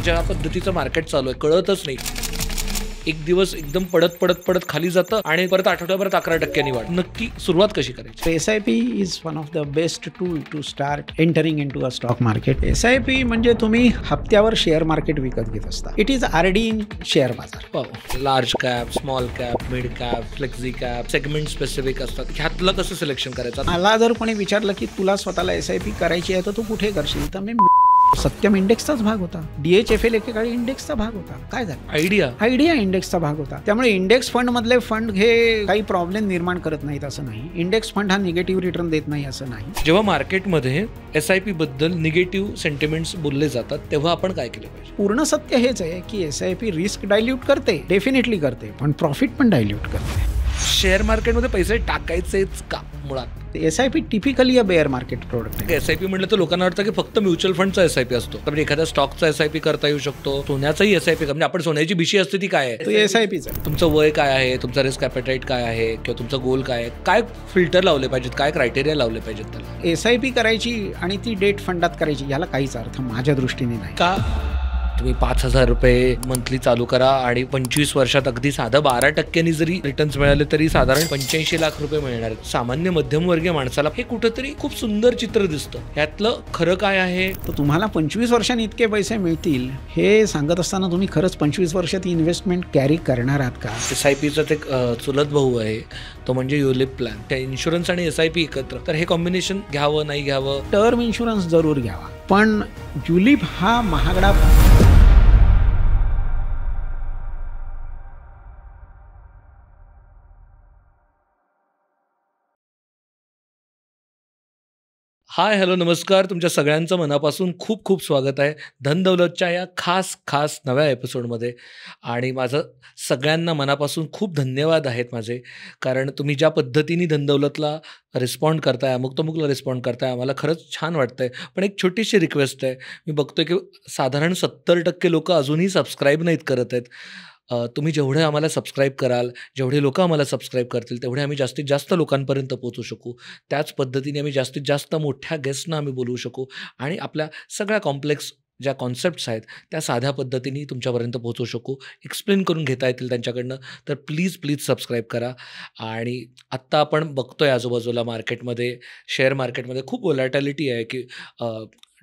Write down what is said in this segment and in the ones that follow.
ज्या पद्धतीचं मार्केट चालू आहे कळतच नाही. एक दिवस एकदम पडत खाली जातं आणि परत आठवड्याभरात 11% वाढ. नक्की सुरुवात कशी करायची? SIP is one of the best tool to start entering into a stock market. SIP म्हणजे तुम्ही हप्त्यावर शेअर मार्केट विकत घेत असता. It is RD in share बाजार. Large cap, small cap, mid cap, flexi cap, segment specific असतात. ह्यातलं कसं सिलेक्शन करायचं? मला जर कोणी विचारलं की तुला स्वतःला SIP करायची आहे तर तू कुठे करशील, तर मी सत्यम इंडेक्सचाच भाग होता. DHFL एकेकाळी इंडेक्सचा भाग होता. काय झालं? आयडिया इंडेक्सचा भाग होता. त्यामुळे इंडेक्स फंड मधले फंड हे काही प्रॉब्लेम निर्माण करत नाहीत असं नाही. इंडेक्स फंड हा निगेटिव्ह रिटर्न देत नाही असं नाही. जेव्हा मार्केटमध्ये SIP बद्दल निगेटिव्ह सेंटिमेंट्स बोलले जातात तेव्हा आपण काय केलं पाहिजे? पूर्ण सत्य हेच आहे की SIP रिस्क डायल्यूट करते, डेफिनेटली करते, पण प्रॉफिट पण डायल्यूट करते. शेअर मार्केटमध्ये पैसे टाकायचेच का मुळात? SIP typically a bear market product आहे. SIP म्हटलं तर लोकांना वाटतं की फक्त म्युच्युअल फंडचा SIP असतो. तर एखाद्या स्टॉकचा SIP करता येऊ शकतो, सोन्याचाही SIP. म्हणजे आपण सोन्याची बिशी असते ती काय आहे? तो SIPच आहे. तुमचं वय काय आहे, तुमचा रिस्क ॲपेटाईट काय आहे, किंवा तुमचं गोल काय आहे, काय फिल्टर लावले पाहिजेत, काय क्रायटेरिया लावले पाहिजेत त्याला? SIP करायची आणि ती डेट फंडात करायची याला काहीच अर्थ माझ्या दृष्टीने नाही. का? तुम्ही 5,000 रुपये मंथली चालू करा आणि 25 वर्षात अगदी साधं 12% जरी रिटर्न्स मिळाले तरी साधारण 85 लाख रुपये मिळणार. सामान्य मध्यमवर्गीय माणसाला हे कुठंतरी खूप सुंदर चित्र दिसतं. यातलं खरं काय आहे? तर तुम्हाला 25 वर्षांनी इतके पैसे मिळतील हे सांगत असताना तुम्ही खरंच 25 वर्षात इन्व्हेस्टमेंट कॅरी करणार आहात का? SIPचा ते चुलत भाऊ आहे, तो म्हणजे युलिप प्लॅन. त्या इन्शुरन्स आणि SIP एकत्र, तर हे कॉम्बिनेशन घ्यावं नाही घ्यावं? टर्म इन्शुरन्स जरूर घ्यावा, पण युलिप हा महागडा. हाय, हॅलो, नमस्कार. तुमच्या सगळ्यांचं मनापासून खूप खूप स्वागत आहे धन दौलतच्या या खास नव्या एपिसोडमध्ये. आणि माझं सगळ्यांना मनापासून खूप धन्यवाद आहेत माझे, कारण तुम्ही ज्या पद्धतीने धन दौलतला रिस्पॉन्ड करताय, अमुक रिस्पॉन्ड करताय, आम्हाला खरंच छान वाटतंय. पण एक छोटीशी रिक्वेस्ट आहे. मी बघतोय की साधारण 70% लोक अजूनही सबस्क्राईब नाहीत करत आहेत. तुम्ही जेवढे आम्हाला सबस्क्राईब कराल, जेवढे लोक आम्हाला सबस्क्राईब करतील, तेवढे आम्ही जास्तीत जास्त लोकांपर्यंत पोहोचू शकू. त्याच पद्धतीने आम्ही जास्तीत जास्त मोठ्या गेस्टना आम्ही बोलवू शकू आणि आपल्या सगळ्या कॉम्प्लेक्स ज्या कॉन्सेप्ट्स आहेत त्या साध्या पद्धतीने तुमच्यापर्यंत पोहोचू शकू, एक्सप्लेन करून घेता येतील त्यांच्याकडनं. तर प्लीज सबस्क्राईब करा. आणि आत्ता आपण बघतोय आजूबाजूला मार्केटमध्ये, शेअर मार्केटमध्ये खूप व्हॉलॅटिलिटी आहे की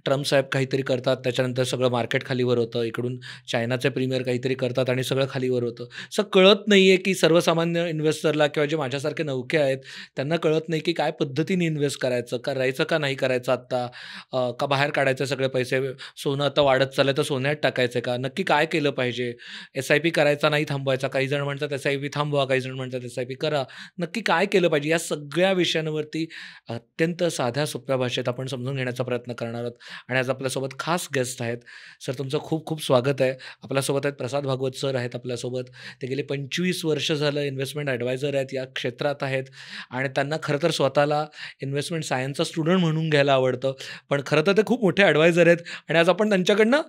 ट्रम्प साहेब काहीतरी करतात, त्याच्यानंतर सगळं मार्केट खालीवर होतं. इकडून चायनाचे प्रीमियर काहीतरी करतात आणि सगळं खालीवर होतं. असं कळत नाही आहे की सर्वसामान्य इन्व्हेस्टरला किंवा जे माझ्यासारखे नवखे आहेत त्यांना कळत नाही की काय पद्धतीने इन्व्हेस्ट करायचं का नाही करायचं आत्ता, का बाहेर काढायचं सगळे पैसे. सोनं आता वाढत चाललं तर सोन्यात टाकायचं का? नक्की काय केलं पाहिजे? SIP करायचा नाही थांबवायचा. काही जण म्हणतात SIP थांबवा, काही जण म्हणतात SIP करा. नक्की काय केलं पाहिजे? या सगळ्या विषयांवरती अत्यंत साध्या सोप्या भाषेत आपण समजून घेण्याचा प्रयत्न करणार आहोत. आणि आज आपल्यासोबत खास गेस्ट आहेत. सर, तुमचं खूप खूप स्वागत आहे. आपल्यासोबत आहेत प्रसाद भागवत सर आहेत आपल्यासोबत. ते गेले 25 वर्ष झालं इन्व्हेस्टमेंट ॲडवायझर आहेत, या क्षेत्रात आहेत. आणि त्यांना खरं तर स्वतःला इन्व्हेस्टमेंट सायन्सचा स्टुडंट म्हणून घ्यायला आवडतं, पण खरं तर ते खूप मोठे ॲडवायझर आहेत. आणि आज आपण त्यांच्याकडनं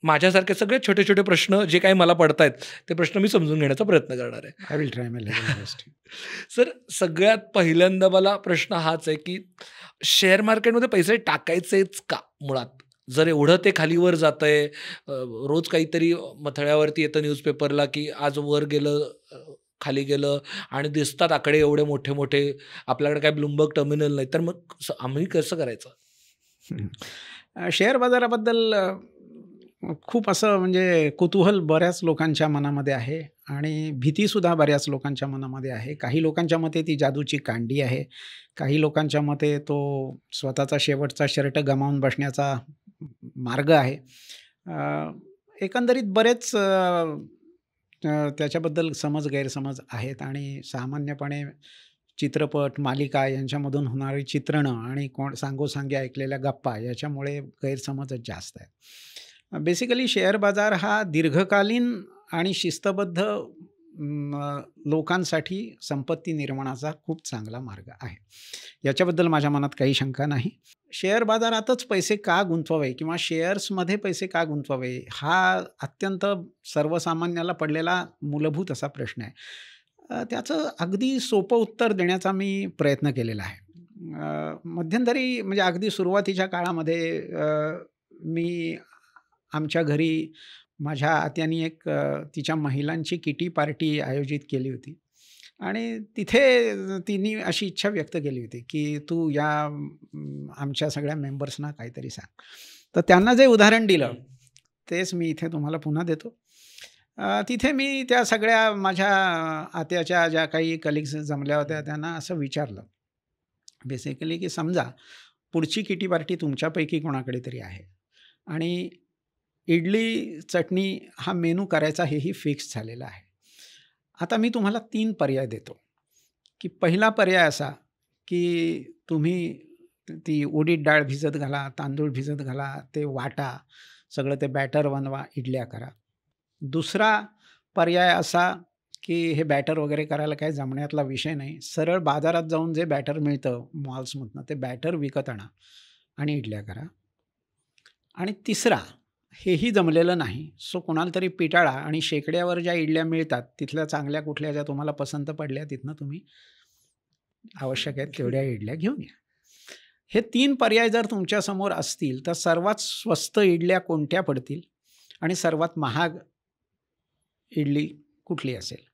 माझ्यासारखे सगळे छोटे छोटे प्रश्न जे काही मला पडत आहेत ते प्रश्न मी समजून घेण्याचा प्रयत्न करणार आहे. I will try my best. Sir, सगळ्यात पहिल्यांदा मला प्रश्न हाच आहे की शेअर मार्केटमध्ये पैसे टाकायचेच का मुळात? जर एवढं ते खालीवर जात आहे, रोज काहीतरी मथळ्यावरती येतं न्यूजपेपरला की आज वर गेलं, खाली गेलं, आणि दिसतात आकडे एवढे मोठे मोठे. आपल्याकडे काय ब्लूमबर्ग टर्मिनल नाही, तर मग आम्ही कसं करायचं? शेअर बाजाराबद्दल खूप असं म्हणजे कुतूहल बऱ्याच लोकांच्या मनामध्ये आहे आणि भीतीसुद्धा बऱ्याच लोकांच्या मनामध्ये आहे. काही लोकांच्या मते ती जादूची कांडी आहे, काही लोकांच्या मते तो स्वतःचा शेवटचा शर्ट गमावून बसण्याचा मार्ग आहे. एकंदरीत बरेच त्याच्याबद्दल गैरसमज आहेत आणि सामान्यपणे चित्रपट, मालिका यांच्यामधून होणारी चित्रणं आणि सांगोसांगी ऐकलेल्या गप्पा याच्यामुळे गैरसमजच जास्त आहेत. बेसिकली शेअर बाजार हा दीर्घकालीन आणि शिस्तबद्ध लोकांसाठी संपत्ती निर्माणाचा खूप चांगला मार्ग आहे. याच्याबद्दल माझ्या मनात काही शंका नाही. शेअर बाजारातच पैसे का गुंतवावे किंवा शेअर्समध्ये पैसे का गुंतवावे हा अत्यंत सर्वसामान्याला पडलेला मूलभूत असा प्रश्न आहे. त्याचं अगदी सोपं उत्तर देण्याचा मी प्रयत्न केलेला आहे. मध्यंतरी म्हणजे अगदी सुरुवातीच्या काळामध्ये मी आमच्या घरी माझ्या आत्यानी एक तिच्या महिलांची किटी पार्टी आयोजित केली होती आणि तिथे तिने अशी इच्छा व्यक्त केली होती, की "तू या आमच्या सगळ्या मेंबर्सना काहीतरी सांग." तर त्यांना जे उदाहरण दिलं, तेच मी इथे तुम्हाला पुन्हा देतो. तिथे मी त्या सगळ्या माझ्या आत्याच्या ज्या काही कलीग्स जमल्या होत्या, त्यांना असं विचारलं बेसिकली, की समजा पुढची किटी पार्टी तुमच्यापैकी कोणाकडे तरी आहे आणि इडली, चटणी हा मेनू करायचा हेही फिक्स झालेला आहे. आता मी तुम्हाला 3 पर्याय देतो, की पहिला पर्याय असा, की तुम्ही ती उडीद डाळ भिजत घाला, तांदूळ भिजत घाला, ते वाटा, सगळं ते बॅटर बनवा, इडल्या करा. दुसरा पर्याय असा, की हे बॅटर वगैरे करायला काही जमण्यातला विषय नाही. सरळ बाजारात जाऊन जे बॅटर मिळतं मॉल्समधनं, ते बॅटर विकत आणा आणि इडल्या करा. आणि तिसरा, हेही जमलेलं नाही, सो कोणाला तरी पिटाळा आणि शेकड्यावर ज्या इडल्या मिळतात, तिथल्या चांगल्या कुठल्या ज्या तुम्हाला पसंत पडल्या, तिथनं तुम्ही आवश्यक आहेत तेवढ्या इडल्या घेऊन या. हे 3 पर्याय जर तुमच्यासमोर असतील, तर सर्वात स्वस्त इडल्या कोणत्या पडतील आणि सर्वात महाग इडली कुठली असेल?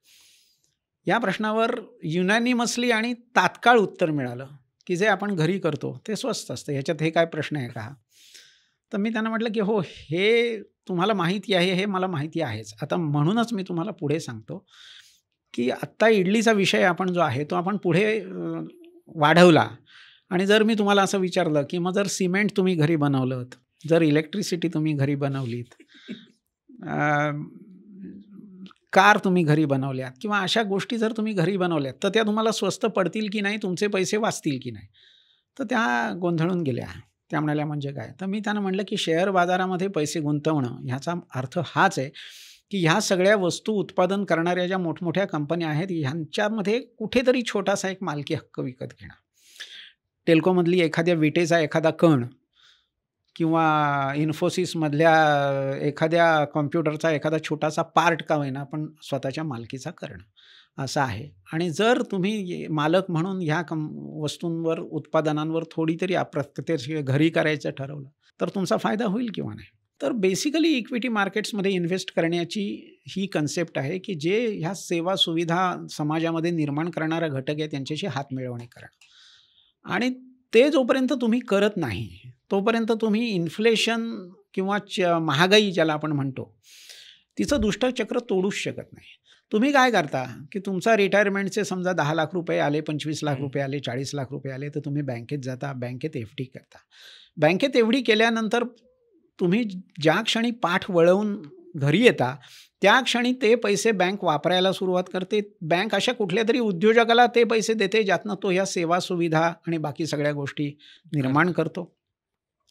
या प्रश्नावर युनॅनिमसली आणि तात्काळ उत्तर मिळालं, की जे आपण घरी करतो ते स्वस्त असतं. ह्याच्यात हे काय प्रश्न आहे का? तर मी त्यांना म्हटलं, की "हो, हे तुम्हाला माहिती आहे, हे मला माहिती आहेच. आता म्हणूनच मी तुम्हाला पुढे सांगतो, की आत्ता इडलीचा विषय आपण जो आहे, तो आपण पुढे वाढवला आणि जर मी तुम्हाला असं विचारलं, की मग जर सिमेंट तुम्ही घरी बनवलंत, जर इलेक्ट्रिसिटी तुम्ही घरी बनवलीत, कार तुम्ही घरी बनवल्यात किंवा अशा गोष्टी जर तुम्ही घरी बनवल्यात, तर त्या तुम्हाला स्वस्त पडतील की नाही, तुमचे पैसे वाचतील की नाही?" तर त्या गोंधळून गेल्या. त्या म्हणाल्या, "म्हणजे काय?" तर मी त्यांना म्हटलं, की शेअर बाजारामध्ये पैसे गुंतवणं ह्याचा अर्थ हाच आहे, की ह्या सगळ्या वस्तू उत्पादन करणाऱ्या ज्या मोठमोठ्या कंपन्या आहेत, ह्यांच्यामध्ये कुठेतरी छोटासा एक मालकी हक्क विकत घेणं. टेल्कोमधली एखाद्या विटेचा एखादा कण किंवा इन्फोसिसमधल्या एखाद्या कॉम्प्युटरचा एखादा छोटासा पार्ट का होईना, पण स्वतःच्या मालकीचा करणं, असं आहे. आणि जर तुम्ही मालक म्हणून ह्या वस्तूंवर, उत्पादनांवर थोडी तरी अप्रत्यक्ष घरी करायचं ठरवलं, तर तुमचा फायदा होईल किंवा नाही. तर बेसिकली इक्विटी मार्केट्समध्ये इन्व्हेस्ट करण्याची ही कन्सेप्ट आहे, की जे ह्या सेवा सुविधा समाजामध्ये निर्माण करणारा घटक आहे, त्यांच्याशी हातमिळवणी करणं. आणि ते जोपर्यंत तुम्ही करत नाही, तोपर्यंत तुम्ही इन्फ्लेशन किंवा महागाई ज्याला आपण म्हणतो, तिचं दुष्टचक्र तोडूच शकत नाही. तुम्ही काय करता, की तुमचा रिटायरमेंटचे समजा ₹10,00,000 आले, ₹25,00,000 आले, ₹40,00,000 आले, तर तुम्ही बँकेत जाता, बँकेत एफ-डी करता. बँकेत एफ-डी केल्यानंतर तुम्ही ज्या क्षणी पाठ वळवून घरी येता, त्या क्षणी ते पैसे बँक वापरायला सुरुवात करते. बँक अशा कुठल्यातरी उद्योजकाला ते पैसे देते, ज्यातनं तो ह्या सेवा सुविधा आणि बाकी सगळ्या गोष्टी निर्माण करतो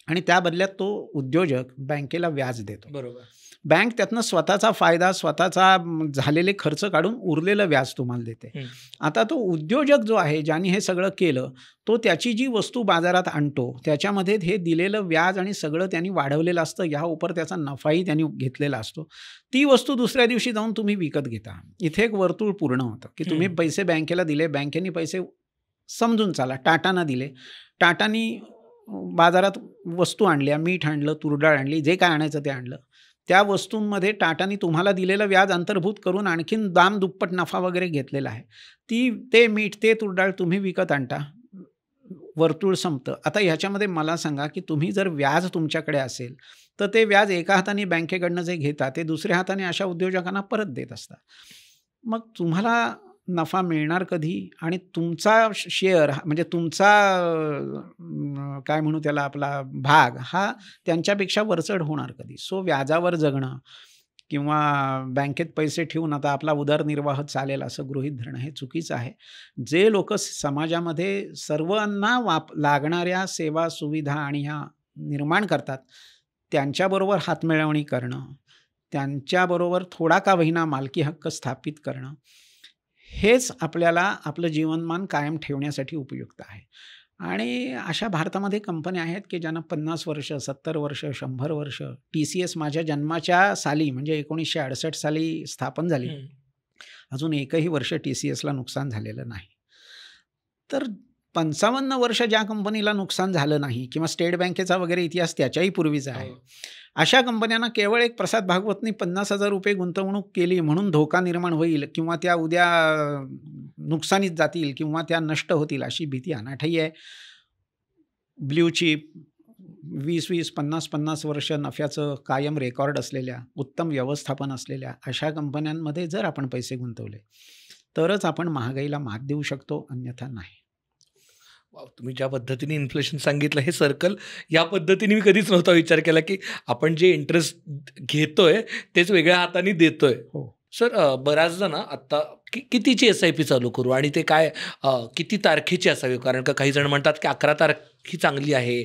आणि त्या बदल्यात तो उद्योजक बँकेला व्याज देतो. बरोबर. बँक त्यातनं स्वतःचा फायदा, स्वतःचा झालेले खर्च काढून उरलेलं व्याज तुम्हाला देते. आता तो उद्योजक जो आहे, ज्याने हे सगळं केलं, तो त्याची जी वस्तू बाजारात आणतो, त्याच्यामध्ये हे दिलेलं व्याज आणि सगळं त्यांनी वाढवलेलं असतं, ह्या उपर त्याचा नफाही त्यांनी घेतलेला असतो. ती वस्तू दुसऱ्या दिवशी जाऊन तुम्ही विकत घेता. इथे एक वर्तुळ पूर्ण होतं, की तुम्ही पैसे बँकेला दिले, बँकेने पैसे समजून चाला टाटाना दिले, टाटानी बाजारात वस्तू आणल्या, मीठ आणलं, तुरडाळ आणली, जे काय आणायचं ते आणलं. त्या वस्तूंमध्ये टाटानी तुम्हाला दिलेलं व्याज अंतर्भूत करून आणखीन दाम दुप्पट नफा वगैरे घेतलेला आहे. ते मीठ, ते तुरडाळ तुम्ही विकत आणता, वर्तुळ संपतं. आता ह्याच्यामध्ये मला सांगा, की तुम्ही जर व्याज तुमच्याकडे असेल, तर ते व्याज एका हाताने बँकेकडनं जे घेता, ते दुसऱ्या हाताने अशा उद्योजकांना परत देत असता. मग तुम्हाला नफा मिळणार कधी आणि तुमचा शेअर म्हणजे तुमचा काय म्हणू त्याला आपला भाग हा त्यांच्यापेक्षा वरचढ होणार कधी? सो व्याजावर जगणं किंवा बँकेत पैसे ठेवून आता आपला उदरनिर्वाह चालेल असं गृहीत धरणं हे चुकीचं आहे. जे लोकं समाजामध्ये सर्वांना लागणाऱ्या सेवा सुविधा आणि ह्या निर्माण करतात, त्यांच्याबरोबर हातमिळवणी करणं, त्यांच्याबरोबर थोडा का होईना मालकी हक्क स्थापित करणं, हेच आपल्याला आपलं जीवनमान कायम ठेवण्यासाठी उपयुक्त आहे. आणि अशा भारतामध्ये कंपन्या आहेत, की ज्यांना 50 वर्ष, 70 वर्ष, 100 वर्ष TCS माझ्या जन्माच्या साली म्हणजे 1968 साली स्थापन झाली. अजून एकही वर्ष TCSला नुकसान झालेलं नाही. तर 55 वर्ष ज्या कंपनीला नुकसान झालं नाही किंवा स्टेट बँकेचा वगैरे इतिहास त्याच्याही पूर्वीचा आहे, अशा कंपन्यांना केवळ एक प्रसाद भागवतनी 50,000 रुपये गुंतवणूक केली म्हणून धोका निर्माण होईल किंवा त्या उद्या नुकसानीत जातील किंवा त्या नष्ट होतील अशी भीती अनाठायी आहे. ब्ल्यू चिप 20-20, 50-50 वर्ष नफ्याचं कायम रेकॉर्ड असलेल्या, उत्तम व्यवस्थापन असलेल्या अशा कंपन्यांमध्ये जर आपण पैसे गुंतवले तरच आपण महागाईला मात देऊ शकतो, अन्यथा नाही. तुम्ही ज्या पद्धतीने इन्फ्लेशन सांगितलं हे सर्कल या पद्धतीने मी कधीच नव्हता विचार केला की आपण जे इंटरेस्ट घेतोय तेच वेगळ्या हाताने देतोय. हो. सर बऱ्याचदा ना आत्ता कितीची SIP चालू करू आणि ते काय किती तारखेची असावी? कारण का काही जण म्हणतात की 11 तारख ही चांगली आहे,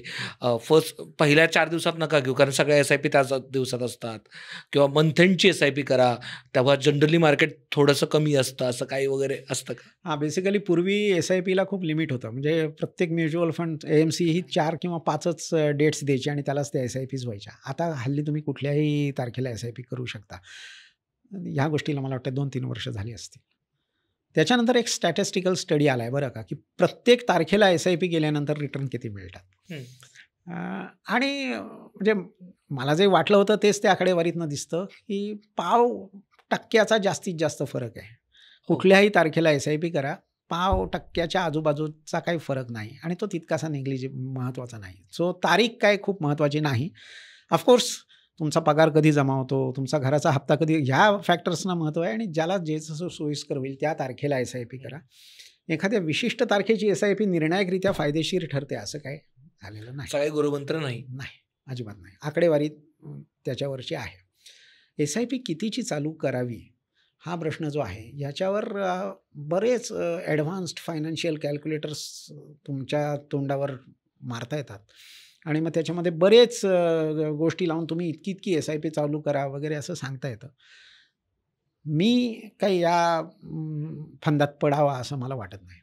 पहिल्या 4 दिवसात नका घेऊ कारण सगळ्या SIP त्याच दिवसात असतात, किंवा मंथ एंडची SIP करा तेव्हा जनरली मार्केट थोडंसं कमी असतं, असं काही वगैरे असतं का? हां, बेसिकली पूर्वी SIPला खूप लिमिट होतं. म्हणजे प्रत्येक म्युच्युअल फंड AMC ही 4 किंवा 5च डेट्स द्यायची आणि त्यालाच त्या SIPs व्हायच्या. आता हल्ली तुम्ही कुठल्याही तारखेला SIP करू शकता. ह्या गोष्टीला मला वाटतं 2-3 वर्ष झाली असतील. त्याच्यानंतर एक स्टॅटिस्टिकल स्टडी आला आहे बरं का, की प्रत्येक तारखेला SIP केल्यानंतर रिटर्न किती मिळतात. आणि म्हणजे मला जे वाटलं होतं तेच त्या आकडेवारीतनं दिसतं की 0.5% जास्तीत जास्त फरक आहे. कुठल्याही तारखेला SIP करा, 0.5% आजूबाजूचा काही फरक नाही आणि तो तितकासा महत्त्वाचा नाही. सो तारीख काय खूप महत्त्वाची नाही. ऑफकोर्स तुमचा पगार कधी जमा होतो, तुमचा घराचा हप्ता कधी, ह्या फॅक्टर्सना महत्त्व आहे आणि ज्याला जे जसं सोयीस्कर होईल त्या तारखेला SIP करा. एखाद्या विशिष्ट तारखेची SIP निर्णायकरित्या फायदेशीर ठरते असं काय झालेलं नाही. सगळे गुरुमंत्र नाही. नाही, अजिबात नाही. आकडेवारी त्याच्यावरची आहे. SIP कितीची चालू करावी हा प्रश्न जो आहे याच्यावर बरेच ॲडव्हान्स्ड फायनान्शियल कॅल्क्युलेटर्स तुमच्या तोंडावर मारता येतात आणि मग त्याच्यामध्ये बरेच गोष्टी लावून तुम्ही इतकी SIP चालू करा वगैरे असं सांगता येतं. मी काही या फंदात पडावा असं मला वाटत नाही.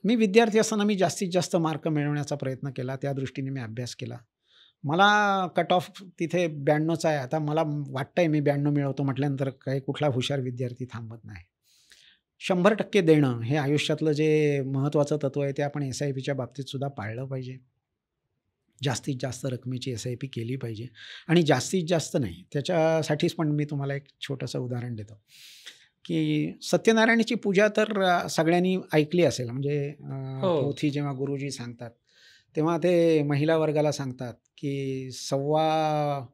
मी विद्यार्थी असताना मी जास्तीत जास्त मार्क मिळवण्याचा प्रयत्न केला, त्या दृष्टीने मी अभ्यास केला. मला कट ऑफ तिथे 92चा आहे. आता मला वाटतंय मी 92 मिळवतो म्हटल्यानंतर काही कुठला हुशार विद्यार्थी थांबत नाही. 100% देणं हे आयुष्यातलं जे महत्त्वाचं तत्त्व आहे ते आपण SIPच्या बाबतीत सुद्धा पाळलं पाहिजे. जास्तीत जास्त रकमेची SIP केली पाहिजे आणि जास्तीत जास्त नाही. त्याच्यासाठीच पण मी तुम्हाला एक छोटंसं उदाहरण देतो की सत्यनारायणाची पूजा तर सगळ्यांनी ऐकली असेल. म्हणजे पोथी जेव्हा गुरुजी सांगतात तेव्हा ते महिला वर्गाला सांगतात की 1.25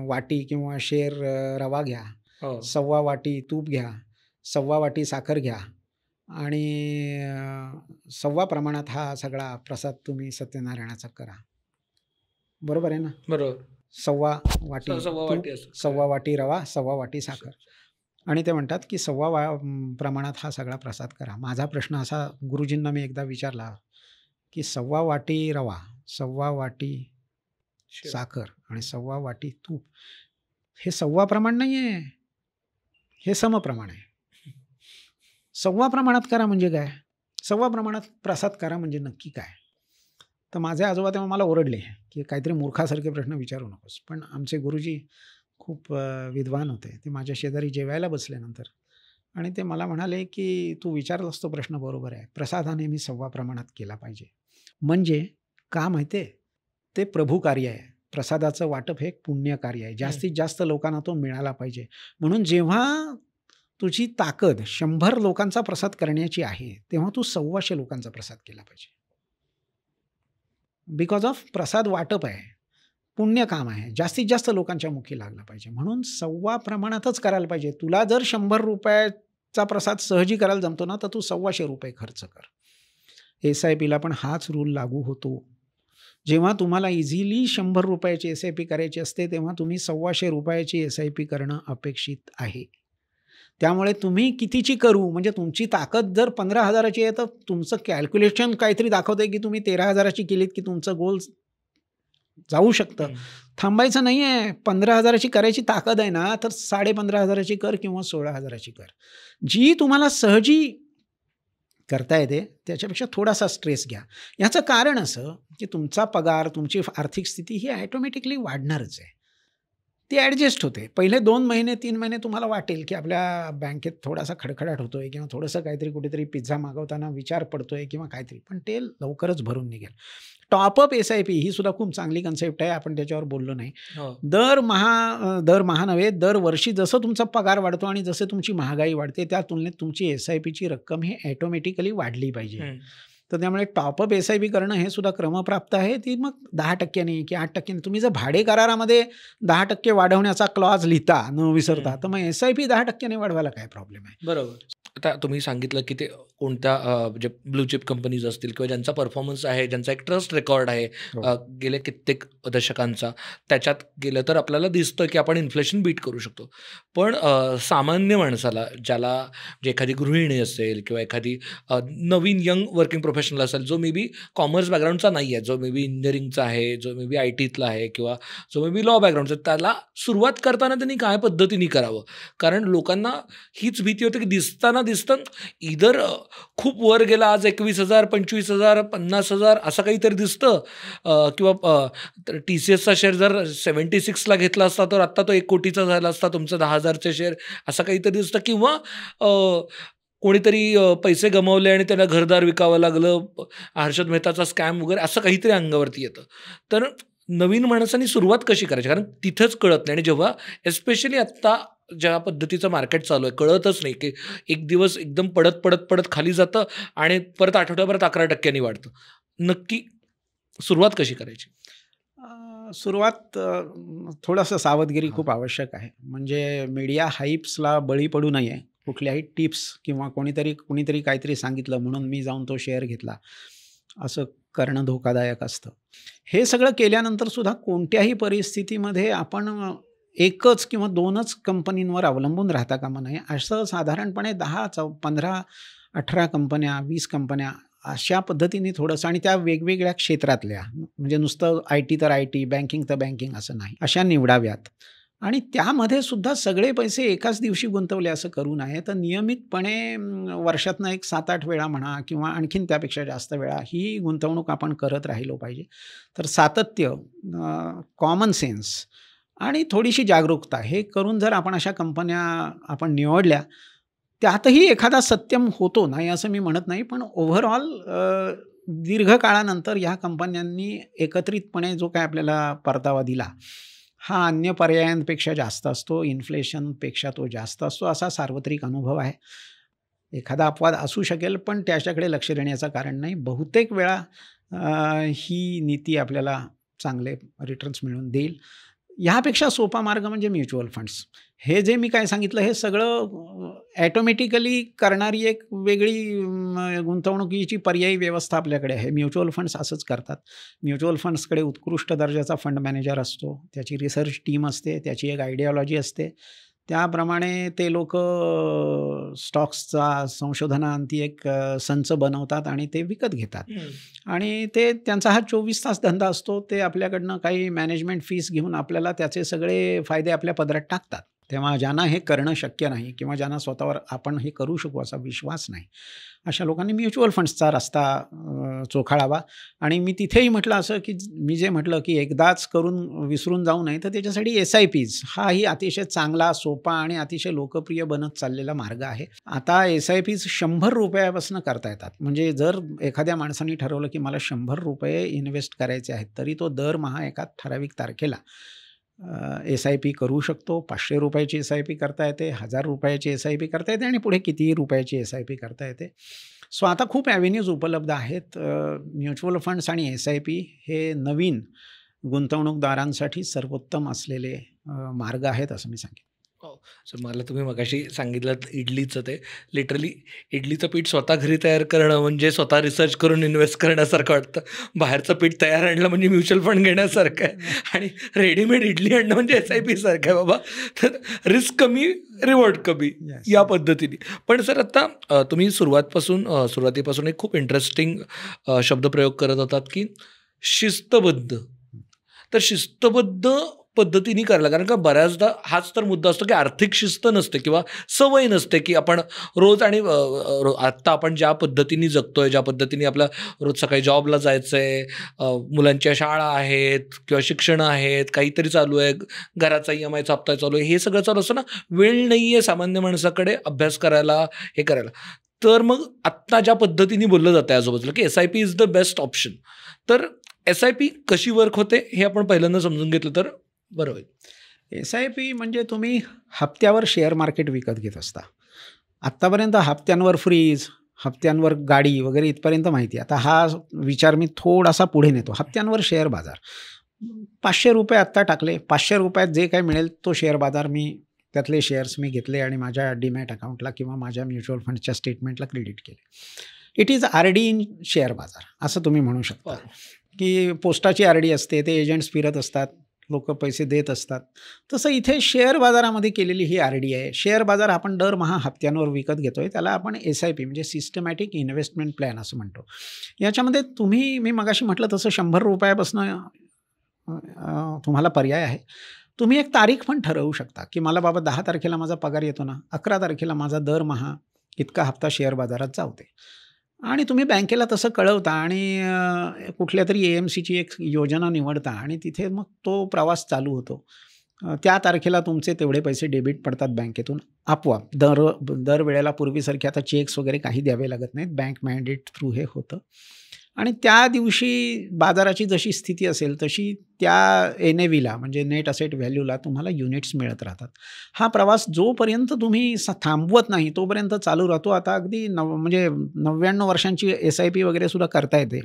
वाटी किंवा शेर रवा घ्या, 1.25 वाटी तूप घ्या, 1.25 वाटी साखर घ्या आणि 1.25 प्रमाणात हा सगळा प्रसाद तुम्ही सत्यनारायणाचा करा. बरोबर आहे ना? बरोबर. 1.25 वाटी तूप, 1.25 वाटी रवा, 1.25 वाटी साखर आणि ते म्हणतात की 1.25 प्रमाणात हा सगळा प्रसाद करा. माझा प्रश्न असा गुरुजींना मी एकदा विचारला की 1.25 वाटी रवा, 1.25 वाटी साखर आणि 1.25 वाटी तूप हे 1.25 प्रमाण नाही आहे, हे समप्रमाण आहे. 1.25 प्रमाणात करा म्हणजे काय? 1.25 प्रमाणात प्रसाद करा म्हणजे नक्की काय? तर माझे आजोबा तेव्हा मला ओरडले की काहीतरी मूर्खासारखे प्रश्न विचारू नकोस. पण आमचे गुरुजी खूप विद्वान होते. ते माझ्या शेजारी जेवायला बसल्यानंतर आणि ते मला म्हणाले की तू विचारलास तो प्रश्न बरोबर आहे. प्रसाद हा नेहमी 1.25 प्रमाणात केला पाहिजे. म्हणजे का माहिती आहे? ते प्रभू कार्य आहे. प्रसादाचं वाटप हे पुण्य कार्य आहे. जास्तीत जास्त लोकांना तो मिळाला पाहिजे. म्हणून जेव्हा तुझी ताकद 100 लोकांचा प्रसाद करण्याची आहे तेव्हा तू 1.25 लोकांचा प्रसाद केला पाहिजे. बिकॉज ऑफ प्रसाद वाटप आहे, पुण्य काम आहे, जास्तीत जास्त लोकांच्या मुखी लागला पाहिजे. म्हणून 1.25 प्रमाणातच करायला पाहिजे. तुला जर 100 रुपयाचा प्रसाद सहजी करायला जमतो ना तर तू 1.25 रुपये खर्च कर. SIPला पण हाच रूल लागू होतो. जेव्हा तुम्हाला इझिली 100 रुपयाची SIP करायची असते तेव्हा तुम्ही 1.25 रुपयाची SIP करणं अपेक्षित आहे. त्यामुळे तुम्ही कितीची करू म्हणजे तुमची ताकद जर 15,000ची आहे तर तुमचं कॅल्क्युलेशन काहीतरी दाखवतंय की तुम्ही 13,000ची केलीत की तुमचं गोल जाऊ शकतं. थांबायचं नाही आहे. 15,000ची करायची ताकद आहे ना तर 15,500ची कर किंवा 16,000ची कर. जी तुम्हाला सहजी करता येते त्याच्यापेक्षा थोडासा स्ट्रेस घ्या. याचं कारण असं की तुमचा पगार, तुमची आर्थिक स्थिती ही ॲटोमॅटिकली वाढणारच आहे. ती ॲडजस्ट होते. पहिले 2 महिने 3 महिने तुम्हाला वाटेल की आपल्या बँकेत थोडासा खडखडाट होतोय किंवा थोडंसं काहीतरी कुठेतरी पिझ्झा मागवताना विचार पडतोय किंवा काहीतरी, पण ते लवकरच भरून निघेल. टॉपअप एस-आय-पी ही सुद्धा खूप चांगली कन्सेप्ट आहे. आपण त्याच्यावर बोललो नाही. हो. दरमहा नव्हे, दरवर्षी जसं तुमचा पगार वाढतो आणि जसं तुमची महागाई वाढते, त्या तुलनेत तुमची एस-आय-पीची रक्कम ही ऑटोमॅटिकली वाढली पाहिजे. हं. तर त्यामुळे टॉपअप एस-आय-पी करणं हे सुद्धा क्रमप्राप्त आहे. ती मग 10% की 8% तुम्ही जर भाडे करारामध्ये 10% वाढवण्याचा क्लॉज लिहिता न विसरता, तर मग एस-आय-पी 10% वाढवायला काय प्रॉब्लेम आहे? बरोबर. आता तुम्ही सांगितलं की ते कोणत्या जे ब्लू चिप कंपनीज असतील किंवा ज्यांचा परफॉर्मन्स आहे, ज्यांचा एक ट्रस्ट रेकॉर्ड आहे हो. गेले कित्येक दशकांचा, त्याच्यात गेलं तर आपल्याला दिसतं की आपण इन्फ्लेशन बीट करू शकतो. पण सामान्य माणसाला, ज्याला जे एखादी गृहिणी असेल किंवा एखादी नवीन यंग वर्किंग प्रोफेशनल असेल, जो मे बी कॉमर्स बॅकग्राऊंडचा नाही आहे, जो मे बी इंजिनिअरिंगचा आहे, जो मे बी आय-टीतला आहे किंवा जो मे बी लॉ बॅकग्राऊंडचा, त्याला सुरुवात करताना त्यांनी काय पद्धतीने करावं? कारण लोकांना हीच भीती होती की दिसतं इधर खूप वर गेला, आज 21,000, 25,000, 50,000 असं काहीतरी दिसतं, किंवा TCSचा शेअर जर 76ला घेतला असता तर आत्ता तो 1 कोटीचा झाला असता, तुमचं 10,000चे शेअर, असं काहीतरी दिसतं. किंवा कोणीतरी पैसे गमावले आणि त्याला घरदार विकावं लागलं, हर्षद मेहताचा स्कॅम वगैरे असं काहीतरी अंगावरती येतं. तर नवीन माणसांनी सुरुवात कशी करायची? कारण तिथंच कळत नाही. आणि जेव्हा एस्पेशली आत्ता ज्या पद्धतीचं मार्केट चालू आहे, कळतच नाही की एक दिवस एकदम पडत खाली जातं आणि परत आठवड्याभरात 11% वाढतं. नक्की सुरुवात कशी करायची? सुरुवात थोडंसं सावधगिरी हां. खूप आवश्यक आहे. म्हणजे मीडिया हाईप्सला बळी पडू नये. कुठल्याही टिप्स किंवा कुणीतरी काहीतरी सांगितलं म्हणून मी जाऊन तो शेअर घेतला, असं करणं धोकादायक असतं. हे सगळं केल्यानंतर सुद्धा कोणत्याही परिस्थितीमध्ये आपण एकच किंवा 2च कंपनींवर अवलंबून राहता कामा नये. असं साधारणपणे 15, 18 कंपन्या, 20 कंपन्या अशा पद्धतीने थोडंसं, आणि त्या वेगवेगळ्या क्षेत्रातल्या, म्हणजे नुसतं आय-टी तर आय-टी, बँकिंग तर बँकिंग असं नाही, अशा निवडाव्यात. आणि त्यामध्ये सुद्धा सगळे पैसे एकाच दिवशी गुंतवले असं करू नये. तर नियमितपणे वर्षातनं एक 7-8 वेळा म्हणा किंवा आणखीन त्यापेक्षा जास्त वेळा ही गुंतवणूक आपण करत राहिलो पाहिजे. तर सातत्य, कॉमन सेन्स आणि थोडीशी जागरूकता हे करून जर आपण अशा कंपन्या आपण निवडल्या, त्यातही एखादा सत्यम होतो, नाही असं मी म्हणत नाही, पण ओव्हरऑल दीर्घकाळानंतर ह्या कंपन्यांनी एकत्रितपणे जो काय आपल्याला परतावा दिला, हा अन्य पर्यायांपेक्षा जास्त असतो, इन्फ्लेशनपेक्षा तो जास्त असतो, असा सार्वत्रिक अनुभव आहे. एखादा अपवाद असू शकेल, पण त्याच्याकडे लक्ष देण्याचं कारण नाही. बहुतेक वेळा ही नीती आपल्याला चांगले रिटर्न्स मिळवून देईल. ह्यापेक्षा सोपा मार्ग म्हणजे म्युच्युअल फंड्स. हे जे मी काय सांगितलं हे सगळं ऑटोमॅटिकली करणारी एक वेगळी गुंतवणुकीची पर्यायी व्यवस्था आपल्याकडे आहे. म्युच्युअल फंड्स असंच करतात. म्युच्युअल फंड्सकडे उत्कृष्ट दर्जाचा फंड मॅनेजर असतो, त्याची रिसर्च टीम असते, त्याची एक आयडिओलॉजी असते. त्याप्रमाणे ते लोकं स्टॉक्सचा संशोधनाअंती एक संच बनवतात आणि ते विकत घेतात. आणि ते त्यांचा हा 24 तास धंदा असतो. ते आपल्याकडनं काही मॅनेजमेंट फीस घेऊन आपल्याला त्याचे सगळे फायदे आपल्या पदरात टाकतात. तेव्हा ज्यांना हे करणं शक्य नाही किंवा ज्यांना स्वतःवर आपण हे करू शकू असा विश्वास नाही, अशा लोकांनी म्युच्युअल फंड्सचा रस्ता चोखाळावा. आणि मी तिथेही म्हटलं असं की मी जे म्हटलं की एकदाच करून विसरून जाऊ नये, तर त्याच्यासाठी एस-आय-पीज हाही अतिशय चांगला, सोपा आणि अतिशय लोकप्रिय बनत चाललेला मार्ग आहे. आता एस-आय-पीज ₹100 करता येतात. म्हणजे जर एखाद्या माणसाने ठरवलं की मला ₹100 इन्व्हेस्ट करायचे आहेत, तरी तो दरमहा एका ठराविक तारखेला एस-आय-पी करू शकतो. ₹500ची एस-आय-पी करता येते, ₹1000ची एस-आय-पी करता येते आणि पुढे कितीही रुपयाची एस-आय-पी करता येते. सो आता खूप ॲव्हेन्यूज उपलब्ध आहेत. म्युच्युअल फंड्स आणि एस-आय-पी हे नवीन गुंतवणूकदारांसाठी सर्वोत्तम असलेले मार्ग आहेत असं मी सांगेन. हो. सर, मला तुम्ही मगाशी सांगितलं इडलीचं, ते लिटरली इडलीचं पीठ स्वतः घरी तयार करणं म्हणजे स्वतः रिसर्च करून इन्व्हेस्ट करण्यासारखं वाटतं. बाहेरचं पीठ तयार आणलं म्हणजे म्युच्युअल फंड घेण्यासारखं आहे आणि रेडीमेड इडली आणणं म्हणजे SIP सारखं आहे बाबा. तर रिस्क कमी, रिवॉर्ड कमी, Yes, या yes. पद्धतीने. पण सर, आता तुम्ही सुरुवातीपासून एक खूप इंटरेस्टिंग शब्दप्रयोग करत होतात की शिस्तबद्ध. तर शिस्तबद्ध पद्धतीने करायला, कारण का बऱ्याचदा हाच तर मुद्दा असतो की आर्थिक शिस्त नसते किंवा सवय नसते की आपण रोज आणि आत्ता आपण ज्या पद्धतीने जगतोय, ज्या पद्धतीने आपला रोज सकाळी जॉबला जायचं आहे, मुलांच्या शाळा आहेत किंवा शिक्षणं आहेत, काहीतरी चालू आहे, घराचा EMIचा हप्ता चालू आहे, हे सगळं चालू असतं ना, वेळ नाही आहे सामान्य माणसाकडे अभ्यास करायला, हे करायला. तर मग आत्ता ज्या पद्धतीने बोललं जातं आजूबाजूला की SIP is the best option. तर SIP कशी वर्क होते हे आपण पहिल्यांदा समजून घेतलं तर बरं होईल. SIP म्हणजे तुम्ही हप्त्यावर शेअर मार्केट विकत घेत असता. आत्तापर्यंत हप्त्यांवर फ्रीज, हप्त्यांवर गाडी वगैरे इथपर्यंत माहिती आहे. आता हा विचार मी थोडासा पुढे नेतो. हप्त्यांवर शेअर बाजार. ₹500 आत्ता टाकले, ₹500 जे काही मिळेल तो शेअर बाजार त्यातले शेअर्स मी घेतले आणि माझ्या डीमॅट अकाउंटला किंवा माझ्या म्युच्युअल फंडच्या स्टेटमेंटला क्रेडिट केले. It is RD in share बाजार असं तुम्ही म्हणू शकता. की पोस्टाची RD असते, ते एजंट्स फिरत असतात, लोक पैसे देत असतात. तसं इथे शेअर बाजारामध्ये केलेली ही RD आहे. शेअर बाजार आपण दरमहा हप्त्यांवर विकत घेतोय, त्याला आपण SIP म्हणजे सिस्टमॅटिक इन्व्हेस्टमेंट प्लॅन असं म्हणतो. याच्यामध्ये मी मगाशी म्हटलं तसं ₹100 तुम्हाला पर्याय आहे. तुम्ही एक तारीख पण ठरवू शकता की मला बाबा 10 तारखेला माझा पगार येतो ना, 11 तारखेला माझा दरमहा इतका हप्ता शेअर बाजारात जाऊ दे. आणि तुम्ही बँकेला तसं कळवता आणि कुठल्या तरी AMCची एक योजना निवडता आणि तिथे मग तो प्रवास चालू होतो. त्या तारखेला तुमचे तेवढे पैसे डेबिट पडतात बँकेतून आपोआप. दरवेळेला पूर्वीसारखे आता चेक्स वगैरे काही द्यावे लागत नाहीत. बँक मॅन्डेट थ्रू हे होतं. आणि त्या दिवशी बाजाराची जशी स्थिती असेल तशी त्या NAVला म्हणजे नेट असेट व्हॅल्यूला तुम्हाला युनिट्स मिळत राहतात. हा प्रवास जोपर्यंत तुम्ही थांबवत नाही तोपर्यंत चालू राहतो. आता अगदी म्हणजे 99 वर्षांची SIP वगैरे सुद्धा करता येते.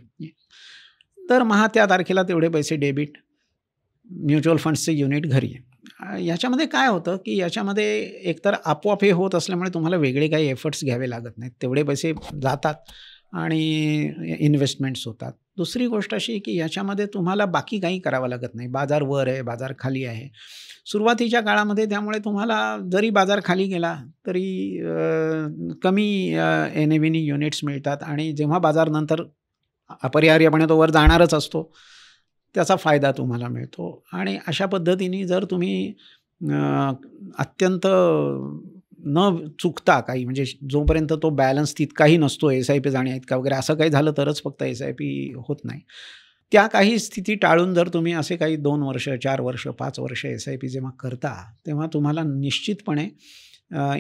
दरमहा त्या तारखेला तेवढे पैसे डेबिट, म्युच्युअल फंड्सचे युनिट घरी. याच्यामध्ये काय होतं की याच्यामध्ये एकतर आपोआप हे होत असल्यामुळे तुम्हाला वेगळे काही एफर्ट्स घ्यावे लागत नाहीत. तेवढे पैसे जातात आणि इन्व्हेस्टमेंट्स होतात. दुसरी गोष्ट अशी की याच्यामध्ये तुम्हाला बाकी काही करावं लागत नाही. बाजार वर आहे, बाजार खाली आहे. सुरुवातीच्या काळामध्ये त्यामुळे तुम्हाला जरी बाजार खाली गेला तरी कमी NAVनी युनिट्स मिळतात आणि जेव्हा बाजार नंतर अपरिहार्यपणे तो वर जाणारच असतो, त्याचा फायदा तुम्हाला मिळतो. आणि अशा पद्धतीने जर तुम्ही अत्यंत न चुकता काही म्हणजे जोपर्यंत तो बॅलन्स तितकाही नसतो SIP जाण्या इतका वगैरे असं काही झालं तरच फक्त SIP होत नाही. त्या काही स्थिती टाळून जर तुम्ही असे काही 2 वर्ष, 4 वर्ष, 5 वर्ष SIP जेव्हा करता तेव्हा तुम्हाला निश्चितपणे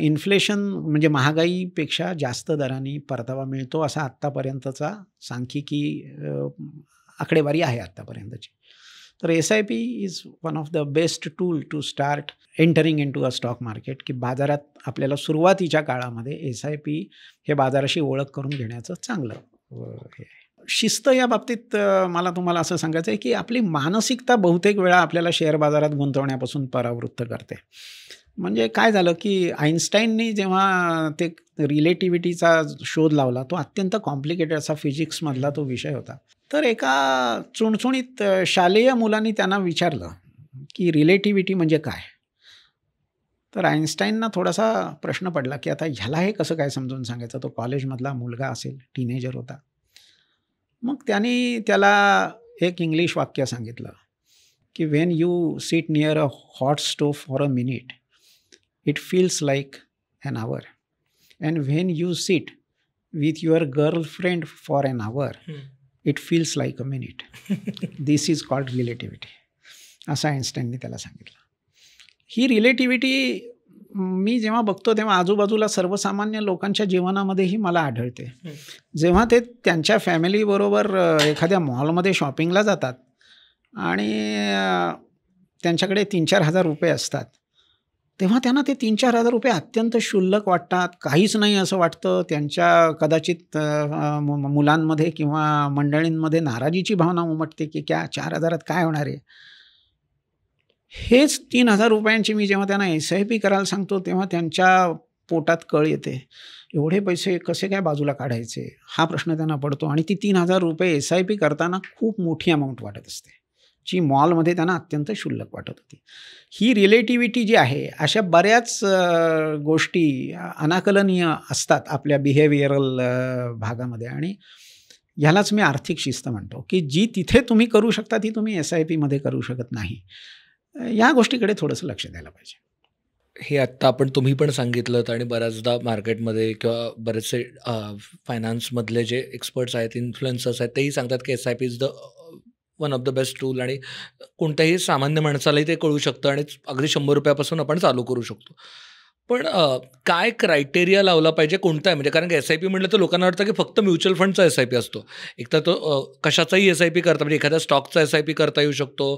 इन्फ्लेशन म्हणजे महागाईपेक्षा जास्त दराने परतावा मिळतो असा आत्तापर्यंतचा सांख्यिकी आकडेवारी आहे आत्तापर्यंतची. तर SIP is one of the best tool to start entering into a stock market की बाजारात आपल्याला सुरुवातीच्या काळामध्ये SIP हे बाजाराशी ओळख करून घेण्याचं चांगलं हे आहे. शिस्त या बाबतीत मला तुम्हाला असं सांगायचं आहे की आपली मानसिकता बहुतेक वेळा आपल्याला शेअर बाजारात गुंतवण्यापासून परावृत्त करते. म्हणजे काय झालं की आईन्स्टाईननी जेव्हा ते रिलेटिव्हिटीचा शोध लावला, तो अत्यंत कॉम्प्लिकेटेड असा फिजिक्समधला तो विषय होता. तर एका चुणचुणीत शालेय मुलांनी त्यांना विचारलं की रिलेटिव्हिटी म्हणजे काय? तर आईन्स्टाईनना थोडासा प्रश्न पडला की आता ह्याला हे कसं काय समजून सांगायचं. तो कॉलेजमधला मुलगा असेल, टीनेजर होता. मग त्यांनी त्याला एक इंग्लिश वाक्य सांगितलं की when you sit near a hot stove for a minute it feels like an hour and when you sit with your girlfriend for an hour it feels like a minute. This is called relativity असं आईन्स्टाईनने त्याला सांगितलं. ही relativity मी जेव्हा बघतो तेव्हा आजूबाजूला सर्वसामान्य लोकांच्या जीवनामध्येही मला आढळते. जेव्हा ते त्यांच्या फॅमिलीबरोबर एखाद्या मॉलमध्ये शॉपिंगला जातात आणि त्यांच्याकडे 3-4 हजार रुपये असतात, तेव्हा त्यांना ते 3-4 हजार रुपये अत्यंत क्षुल्लक वाटतात. काहीच नाही असं वाटतं. त्यांच्या कदाचित मुलांमध्ये किंवा मंडळींमध्ये नाराजीची भावना उमटते की क्या 4 हजारात काय होणार आहे. हेच 3,000 रुपयांची मी जेव्हा त्यांना SIP करायला सांगतो तेव्हा त्यांच्या पोटात कळ येते. एवढे पैसे कसे काय बाजूला काढायचे हा प्रश्न त्यांना पडतो आणि ती 3,000 रुपये SIP करताना खूप मोठी अमाऊंट वाटत असते, जी मॉलमध्ये त्यांना अत्यंत क्षुल्लक वाटत होती. ही रिलेटिव्हिटी जी आहे अशा बऱ्याच गोष्टी अनाकलनीय असतात आपल्या बिहेवियरल भागामध्ये आणि ह्यालाच मी आर्थिक शिस्त म्हणतो की जी तिथे तुम्ही करू शकता ती तुम्ही SIPमध्ये करू शकत नाही. या गोष्टीकडे थोडंसं लक्ष द्यायला पाहिजे. हे आत्ता आपण तुम्ही पण सांगितलंत आणि बऱ्याचदा मार्केटमध्ये किंवा बरेचसे फायनान्समधले जे एक्सपर्ट्स आहेत, इन्फ्लुएन्सर्स आहेत, तेही सांगतात की SIP is the one of the best tool आणि कोणत्याही सामान्य माणसालाही ते कळू शकतं आणि अगदी 100 पासून आपण चालू करू शकतो. पण काय क्रायटेरिया लावला पाहिजे, कोणता आहे म्हणजे, कारण की SIP म्हटलं तर लोकांना वाटतं की फक्त म्युच्युअल फंडचा SIP असतो. एकतर तो कशाचाही SIP करता, म्हणजे एखाद्या स्टॉकचा SIP करता येऊ शकतो,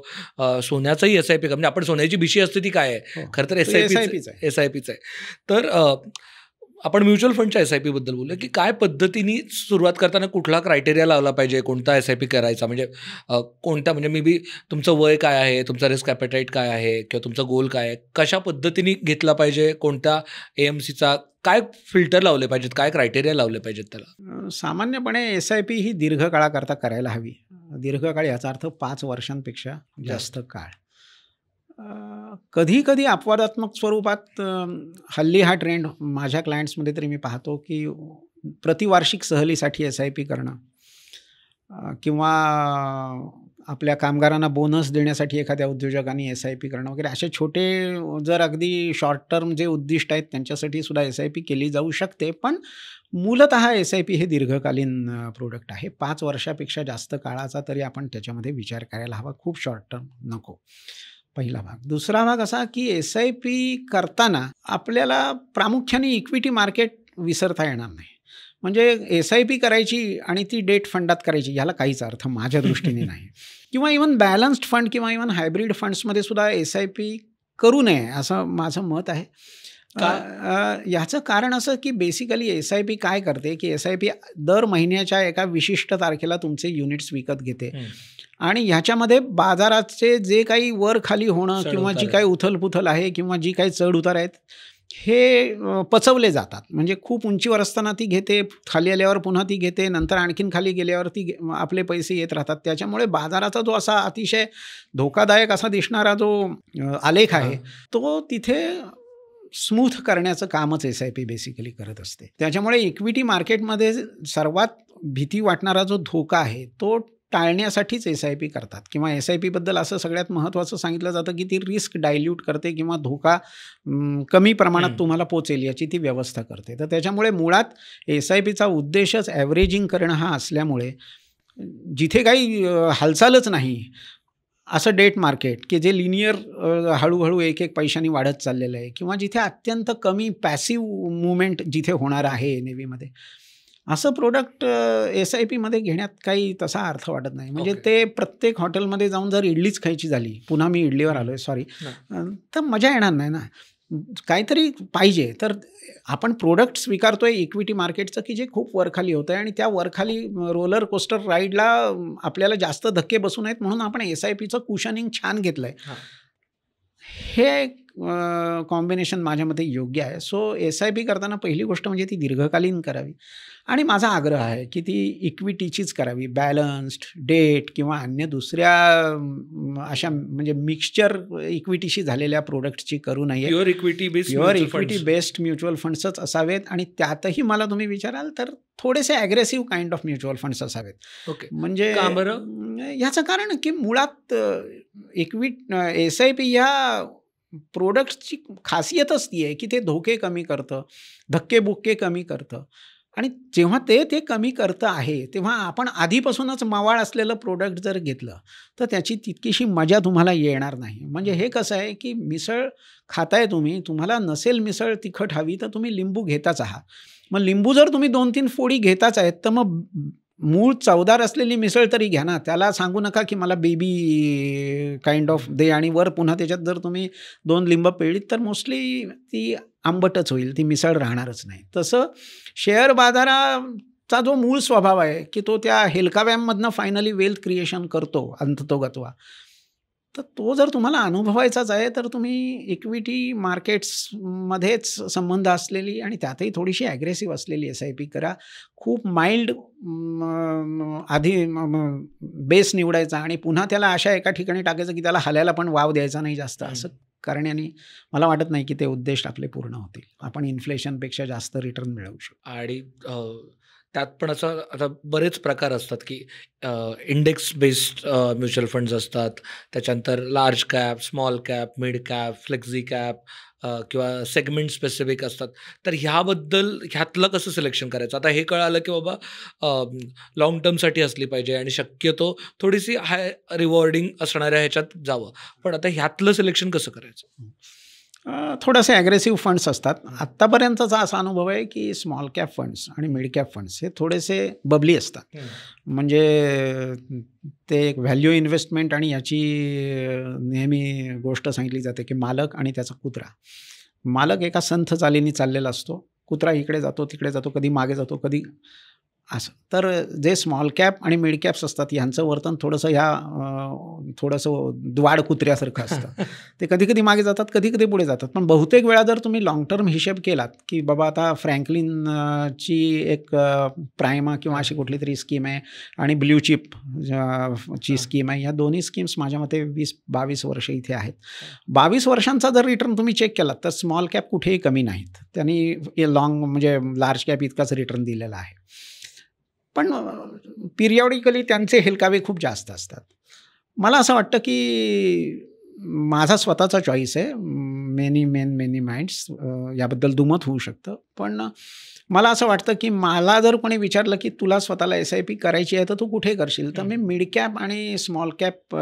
सोन्याचाही SIP म्हणजे आपण सोन्याची भिशी असते ती काय आहे, खरं तर SIPच आहे. तर आपण म्युच्युअल फंडच्या SIP बद्दल बोलूया की काय पद्धतीने सुरुवात करताना कुठला क्रायटेरिया लावला पाहिजे, कोणता SIP करायचा, म्हणजे कोणता, म्हणजे मे बी तुमचं वय काय आहे, तुमचा रिस्क ॲपेटाईट काय आहे किंवा तुमचा गोल काय आहे, कशा पद्धतीने घेतला पाहिजे, कोणत्या AMCचा काय फिल्टर लावले पाहिजेत, काय क्रायटेरिया लावले पाहिजेत त्याला? सामान्यपणे SIP ही दीर्घकाळाकरता करायला हवी. दीर्घकाळ याचा अर्थ 5 वर्षांपेक्षा जास्त काळ. कधी कधी अपवादात्मक स्वरूपात हल्ली हा ट्रेंड माझ्या क्लायंट्समध्ये तरी मी पाहतो की प्रतिवार्षिक सहलीसाठी SIP करणं किंवा आपल्या कामगारांना बोनस देण्यासाठी एखाद्या उद्योजकांनी SIP करणं वगैरे असे छोटे जर अगदी शॉर्ट टर्म जे उद्दिष्ट आहेत त्यांच्यासाठी सुद्धा SIP केली जाऊ शकते. पण मूलतः SIP हे दीर्घकालीन प्रोडक्ट आहे. 5 वर्षापेक्षा जास्त काळाचा तरी आपण त्याच्यामध्ये विचार करायला हवा. खूप शॉर्ट टर्म नको. पहिला भाग. दुसरा भाग असा की SIP करताना आपल्याला प्रामुख्याने इक्विटी मार्केट विसरता येणार नाही. म्हणजे SIP करायची आणि ती डेट फंडात करायची ह्याला काहीच अर्थ माझ्या दृष्टीने नाही. किंवा इव्हन बॅलन्स्ड फंड किंवा इव्हन हायब्रिड फंड्समध्ये सुद्धा SIP करू नये असं माझं मत आहे. याचं कारण असं की बेसिकली SIP काय करते की SIP दर महिन्याच्या एका विशिष्ट तारखेला तुमचे युनिट्स विकत घेते आणि ह्याच्यामध्ये बाजाराचे जे काही वर खाली होणं किंवा जी काही उथलपुथल आहे किंवा जी काही चढ उतार आहेत हे पचवले जातात. म्हणजे खूप उंचीवर असताना ती घेते, खाली आल्यावर पुन्हा ती घेते, नंतर आणखीन खाली गेल्यावर ती आपले पैसे येत राहतात. त्याच्यामुळे बाजाराचा जो असा अतिशय धोकादायक असा दिसणारा जो आलेख आहे तो तिथे स्मूथ करण्याचं कामच SIP बेसिकली करत असते. त्याच्यामुळे इक्विटी मार्केटमध्ये सर्वात भीती वाटणारा जो धोका आहे तो टाळण्यासाठीच SIP करतात. किंवा SIP बद्दल असं सगळ्यात महत्त्वाचं सांगितलं जातं की ती रिस्क डायल्यूट करते किंवा धोका कमी प्रमाणात तुम्हाला पोचेल याची ती व्यवस्था करते. तर त्याच्यामुळे मुळात SIPचा उद्देशच ॲव्हरेजिंग करणं हा असल्यामुळे जिथे काही हालचालच नाही असं डेट मार्केट की जे लिनियर हळूहळू एक एक पैशांनी वाढत चाललेलं आहे किंवा जिथे अत्यंत कमी पॅसिव्ह मुवमेंट जिथे होणार आहे NAVमध्ये असं प्रोडक्ट SIPमध्ये घेण्यात काही तसा अर्थ वाटत नाही. म्हणजे ते प्रत्येक हॉटेलमध्ये जाऊन जर इडलीच खायची झाली, पुन्हा मी इडलीवर आलो आहे सॉरी, तर मजा येणार नाही ना. काहीतरी पाहिजे. तर आपण प्रोडक्ट स्वीकारतोय इक्विटी मार्केटचं की जे खूप वरखाली होतं आहे आणि त्या वरखाली रोलर कोस्टर राईडला आपल्याला जास्त धक्के बसू नयेत म्हणून आपण SIPचं कुशनिंग छान घेतलं आहे. हे कॉम्बिनेशन माझ्या मते योग्य आहे. सो SIP करताना पहिली गोष्ट म्हणजे ती दीर्घकालीन करावी आणि माझा आग्रह आहे की ती इक्विटीचीच करावी. बॅलन्स्ड, डेट किंवा अन्य दुसऱ्या अशा म्हणजे मिक्सचर इक्विटीशी झालेल्या प्रोडक्टची करू नये. प्युअर इक्विटी बेस्ड म्युच्युअल फंड्सच असावेत आणि त्यातही मला तुम्ही विचाराल तर थोडेसे aggressive kind of mutual funds असावेत. ओके. म्हणजे का बरं? ह्याचं कारण की मुळात SIP या प्रोडक्ट्सची खासियतच ती आहे की ते धोके कमी करतं, धक्केबुक्के कमी करतं आणि जेव्हा ते कमी करतं आहे तेव्हा आपण आधीपासूनच मवाळ असलेलं प्रोडक्ट जर घेतलं तर त्याची तितकीशी मजा तुम्हाला येणार नाही. म्हणजे हे कसं आहे की मिसळ खाताय तुम्हाला नसेल मिसळ तिखट हवी तर तुम्ही लिंबू घेताच आहात. मग लिंबू जर तुम्ही 2-3 फोडी घेताच आहेत तर मग मूळ चवदार असलेली मिसळ तरी घ्या ना. त्याला सांगू नका की मला बेबी काइंड ऑफ दे आणि वर पुन्हा त्याच्यात जर तुम्ही 2 लिंब पिळलीत तर मोस्टली ती आंबटच होईल, ती मिसळ राहणारच नाही. तसं शेअर बाजाराचा जो मूळ स्वभाव आहे की तो त्या हेलकाव्यांमधनं फायनली वेल्थ क्रिएशन करतो अंततोगत्वा, तर तो जर तुम्हाला अनुभवायचाच आहे तर तुम्ही इक्विटी मार्केट्समध्येच संबंध असलेली आणि त्यातही थोडीशी ॲग्रेसिव्ह असलेली SIP करा. खूप माइल्ड आधी बेस निवडायचा आणि पुन्हा त्याला अशा एका ठिकाणी टाकायचं की त्याला हलायला पण वाव द्यायचा नाही जास्त. असं करण्याने मला वाटत नाही की ते उद्देश आपले पूर्ण होतील. आपण इन्फ्लेशनपेक्षा जास्त रिटर्न मिळवू शकतो. आणि त्यात पण असं आता बरेच प्रकार असतात, की इंडेक्स बेस्ड म्युच्युअल फंड्स असतात. त्याच्यानंतर large cap, small cap, mid cap, flexi cap किंवा सेगमेंट स्पेसिफिक असतात. तर ह्याबद्दल ह्यातलं कसं सिलेक्शन करायचं? आता हे कळालं, की बाबा लाँग टर्मसाठी असली पाहिजे आणि शक्यतो थोडीशी हाय रिवॉर्डिंग असणाऱ्या ह्याच्यात जावं. पण आता ह्यातलं सिलेक्शन कसं करायचं? थोडेसे ॲग्रेसिव्ह फंड्स असतात. हं. आत्तापर्यंतचा असा अनुभव आहे, की स्मॉल कॅप फंड्स आणि मिड कॅप फंड्स हे थोडेसे बबली असतात. हं. म्हणजे ते एक व्हॅल्यू इन्व्हेस्टमेंट आणि याची नेहमी गोष्ट सांगितली जाते, की मालक आणि त्याचा कुत्रा. मालक एका संथ चालीने चाललेला असतो. कुत्रा इकडे जातो, तिकडे जातो, कधी मागे जातो, कधी असं. तर जे स्मॉल कॅप आणि मिड कॅप्स असतात ह्यांचं वर्तन थोडंसं थोडंसं द्वाड कुत्र्यासारखं असतं. ते कधी-कधी मागे जातात, कधी-कधी पुढे जातात. पण बहुतेक वेळा जर तुम्ही लाँग टर्म हिशेब केलात, की बाबा आता फ्रँकलिन ची एक प्राइमा किंवा हां. अशी कुठलीतरी स्कीम आहे आणि ब्लू चिप ची हां. स्कीम आहे. या दोन्ही स्कीम्स माझ्या मते 20-22 वर्ष इथे आहेत. 22 वर्षांचा जर रिटर्न तुम्ही चेक केलात, तर स्मॉल कॅप कुठेही कमी नाहीत. त्यांनी म्हणजे लार्ज कॅप इतकाच रिटर्न दिलेला आहे. पण पिरियॉडिकली त्यांचे हेलकावे खूप जास्त असतात. मला असं वाटतं, की माझा स्वतःचा चॉईस आहे. मेनी माइंड्स याबद्दल दुमत होऊ शकतं. पण मला असं वाटतं, की मला जर कोणी विचारलं, की तुला स्वतःला एस-आय-पी करायची आहे, तर तू कुठे करशील? तर मी मिड कॅप आणि स्मॉल कॅप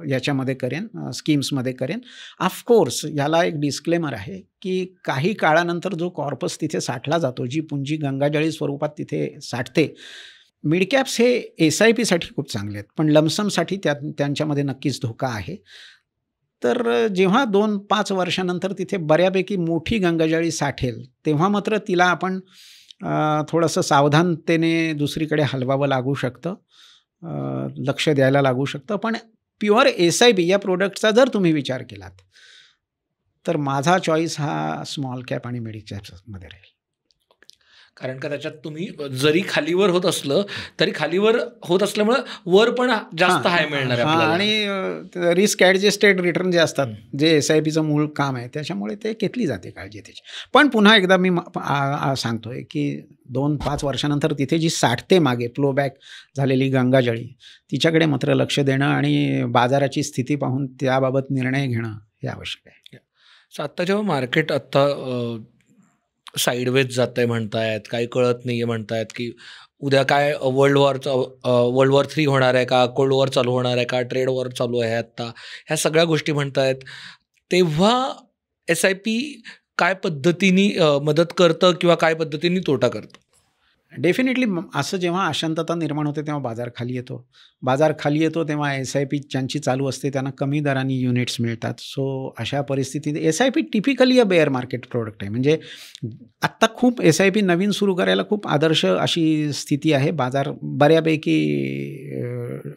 याच्यामध्ये करेन, स्कीम्समध्ये करेन. ऑफकोर्स याला एक डिस्क्लेमर आहे, की काही काळानंतर जो कॉर्पस तिथे साठला जातो, जी पुंजी गंगाजळी स्वरूपात तिथे साठते, मिड कॅप्स हे एस-आय-पीसाठी खूप चांगले आहेत. पण लमसमसाठी त्यांच्यामध्ये नक्कीच धोका आहे. तर जेव्हा 2-5 वर्षानंतर तिथे बऱ्यापैकी मोठी गंगाजळी साठेल, तेव्हा मात्र तिला आपण थोडंसं सावधानतेने दुसरीकडे हलवावं लागू शकतं. लक्ष द्यायला लागू शकतं. पण प्युअर एस-आय-पी या प्रॉडक्टचा जर तुम्ही विचार केलात, तर माझा चॉईस हा स्मॉल कॅप आणि मिड कॅप्समध्ये राहील. कारण का त्याच्यात तुम्ही जरी खालीवर होत असलं, तरी खालीवर होत असल्यामुळं वर पण जास्त हाय मिळणार आहे हां आपल्याला. आणि रिस्क ॲडजस्टेड रिटर्न जे असतात, हं. जे एस-आय-पीचं मूळ काम आहे, त्याच्यामुळे ते घेतली जाते काळजी त्याची. पण पुन्हा एकदा मी सांगतोय, की 2-5 वर्षानंतर तिथे जी साठते मागे फ्लोबॅक झालेली गंगाजळी, तिच्याकडे मात्र लक्ष देणं आणि बाजाराची स्थिती पाहून त्याबाबत निर्णय घेणं हे आवश्यक आहे. सो आत्ता जेव्हा मार्केट आत्ता साइडवेज जातंय म्हणतायत, काही कळत नाहीये म्हणतायत, की उद्या काय वर्ल्ड वॉर 3 होणार आहे का? कोल्ड वॉर चालू होणार आहे का? ट्रेड वॉर चालू आहे आत्ता. ह्या सगळ्या गोष्टी म्हणतायत. तेव्हा एस-आय-पी काय पद्धतीने मदत करतं किंवा काय पद्धतीने तोटा करतं? डेफिनेटली असं जेव्हा अशांतता निर्माण होते तेव्हा बाजार खाली येतो. बाजार खाली येतो तेव्हा एस-आय-पी ज्यांची चालू असते त्यांना कमी दराने युनिट्स मिळतात. सो अशा परिस्थितीत SIP typically bear market product आहे. म्हणजे आत्ता खूप एस-आय-पी नवीन सुरू करायला खूप आदर्श अशी स्थिती आहे. बाजार बऱ्यापैकी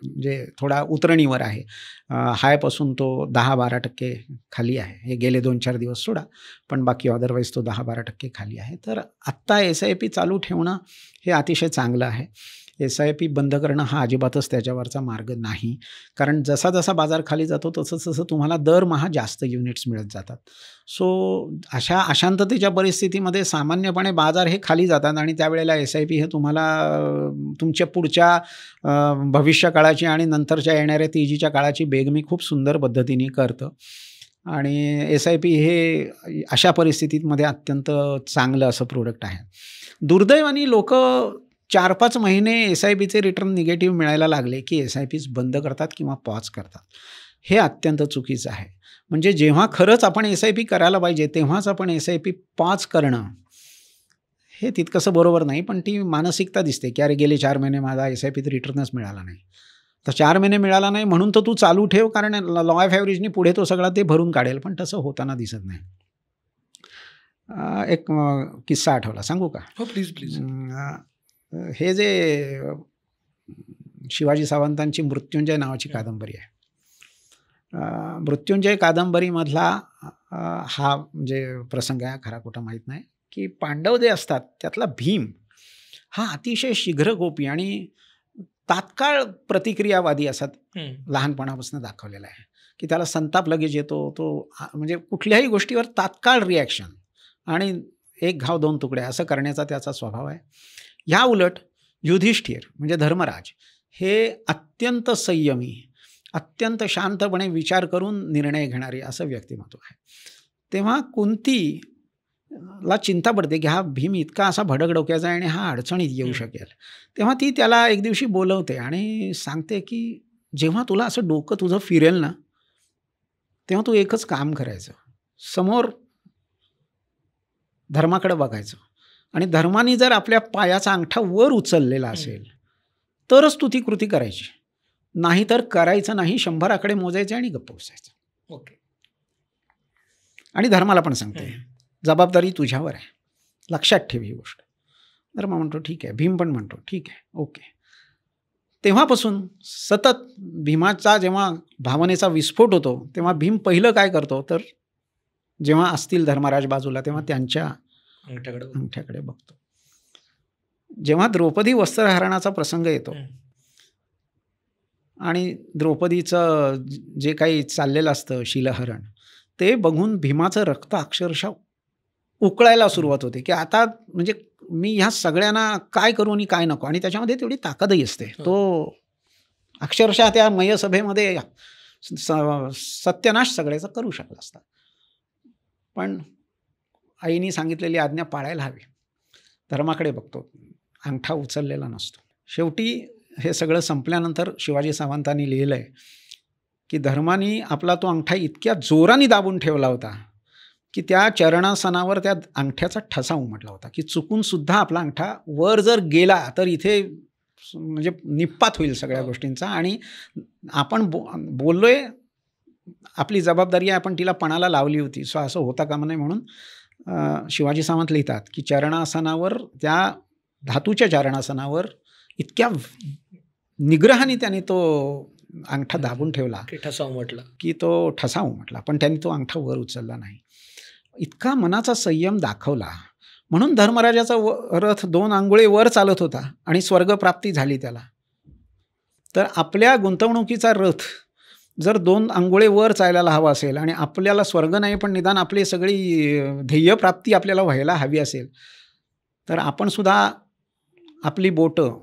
म्हणजे थोडा उतरणीवर आहे. हायपासून तो 10-12% खाली आहे. हे गेले 2-4 दिवस सोडा. पण बाकी अदरवाईज तो 10-12% खाली आहे. तर आत्ता एस-आय-पी चालू ठेवणं हे अतिशय चांगलं आहे. एस-आय-पी बंद करणं हा अजिबातच त्याच्यावरचा मार्ग नाही. कारण जसा बाजार खाली जातो तसं तुम्हाला दरमहा जास्त युनिट्स मिळत जातात. सो अशा अशांततेच्या परिस्थितीमध्ये सामान्यपणे बाजार हे खाली जातात आणि त्यावेळेला एस-आय-पी हे तुम्हाला तुमच्या पुढच्या भविष्यकाळाची आणि नंतरच्या येणाऱ्या तेजीच्या काळाची बेगमी खूप सुंदर पद्धतीने करतं. आणि एस-आय-पी हे अशा परिस्थितीमध्ये अत्यंत चांगलं असं प्रोडक्ट आहे. दुर्दैवाने लोकं 4-5 महिने एस-आय-पीचे रिटर्न निगेटिव्ह मिळायला लागले, की एस-आय-पीज बंद करतात किंवा पॉज करतात. हे अत्यंत चुकीचं आहे. म्हणजे जेव्हा खरंच आपण एस-आय-पी करायला पाहिजे, तेव्हाच आपण एस-आय-पी पॉज करणं, हे तितकंसं बरोबर नाही. पण ती मानसिकता दिसते, की अरे गेले 4 महिने माझा एस-आय-पीत रिटर्नच मिळाला नाही. तर 4 महिने मिळाला नाही म्हणून तर तू चालू ठेव, कारण लॉ ऑफ ॲव्हरेजनी पुढे तो सगळा ते भरून काढेल. पण तसं होताना दिसत नाही. एक किस्सा आठवला, सांगू का? हो, प्लीज, प्लीज. हे जे शिवाजी सावंतांची मृत्युंजय नावाची कादंबरी आहे. मृत्युंजय कादंबरीमधला हा म्हणजे प्रसंग आहे, खरा खोटा माहीत नाही, की पांडव जे असतात त्यातला भीम हा अतिशय शीघ्रकोपी आणि तात्काळ प्रतिक्रियावादी असा हं. लहानपणापासून दाखवलेला आहे, की त्याला संताप लगेच येतो. तो म्हणजे कुठल्याही गोष्टीवर तात्काळ रिॲक्शन आणि एक घाव दोन तुकडे असं करण्याचा त्याचा स्वभाव आहे. ह्या उलट युधिष्ठिर म्हणजे धर्मराज हे अत्यंत संयमी, अत्यंत शांतपणे विचार करून निर्णय घेणारे असं व्यक्तिमत्व आहे. तेव्हा कुंतीला चिंता पडते की हा भीम इतका असा भडक डोक्याचा आहे आणि हा अडचणीत येऊ शकेल. तेव्हा ती त्याला एक दिवशी बोलवते आणि सांगते की जेव्हा तुला असं डोकं तुझं फिरेल ना, तेव्हा तू एकच काम करायचं, समोर धर्माकडे बघायचं आणि धर्माने जर आपल्या पायाचा अंगठा वर उचललेला असेल तरच तू ती कृती करायची, नाहीतर करायचं नाही, 100 आकडे मोजायचे आणि गप्प बसायचं. ओके. आणि धर्माला पण सांगते जबाबदारी तुझ्यावर आहे, लक्षात ठेव ही गोष्ट. धर्म म्हणतो ठीक आहे, भीम पण म्हणतो ठीक आहे, ओके. तेव्हापासून सतत भीमाचा जेव्हा भावनेचा विस्फोट होतो तेव्हा भीम पहिलं काय करतो तर जेव्हा असतील धर्मराज बाजूला तेव्हा त्यांच्या अंगठ्याकडे बघतो. जेव्हा द्रौपदी वस्त्रहरणाचा प्रसंग येतो आणि द्रौपदीचं जे काही चाललेलं असतं शीलहरण, ते बघून भीमाचं रक्त अक्षरशः उकळायला सुरुवात होते की आता म्हणजे मी ह्या सगळ्यांना काय करू आणि काय नको. आणि त्याच्यामध्ये तेवढी ताकदही असते. तो अक्षरशः त्या मयसभेमध्ये सत्यानाश सगळ्याचा करू शकला असता, पण आईने सांगितलेली आज्ञा पाळायला हवी. धर्माकडे बघतो, अंगठा उचललेला नसतो. शेवटी हे सगळं संपल्यानंतर शिवाजी सावंतांनी लिहिलं आहे की धर्माने आपला तो अंगठा इतक्या जोराने दाबून ठेवला होता की त्या चरणासनावर त्या अंगठ्याचा ठसा उमटला होता की चुकून सुद्धा आपला अंगठा वर जर गेला तर इथे म्हणजे निप्पात होईल सगळ्या गोष्टींचा. आणि आपण बोललोय, आपली जबाबदारी आहे, आपण तिला पणाला लावली होती, सो असं होता कामा नये. म्हणून शिवाजी सावंत लिहितात की चरणासनावर, त्या धातूच्या चरणासनावर इतक्या निग्रहाने त्याने तो अंगठा दाबून ठेवला की तो ठसा उमटला, पण त्यांनी तो अंगठा वर उचलला नाही. इतका मनाचा संयम दाखवला. म्हणून धर्मराजाचा रथ 2 अंगुळे वर चालत होता आणि स्वर्गप्राप्ती झाली त्याला. तर आपल्या गुंतवणुकीचा रथ जर 2 अंगुळे वर चालायला हवा असेल आणि आपल्याला स्वर्ग नाही पण निदान आपली सगळी ध्येयप्राप्ती आपल्याला व्हायला हवी असेल, तर आपण सुद्धा आपली बोटं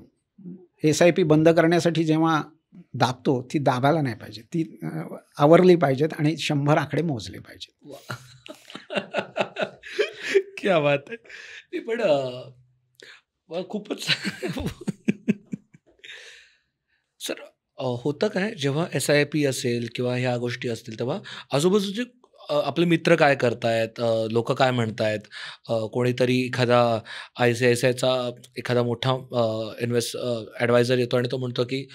SIP बंद करण्यासाठी जेव्हा दाबतो ती दाबायला नाही पाहिजे, ती आवरली पाहिजेत आणि 100 आकडे मोजले पाहिजेत. क्या बात आहे. पण खूपच सर, होतं काय जेव्हा SIP असेल किंवा ह्या गोष्टी असतील तेव्हा आजूबाजूचे आपले मित्र काय करतायत, लोक काय म्हणतायत, कोणीतरी एखादा ICICIचा एखादा मोठा ॲडवायझर येतो आणि तो म्हणतो की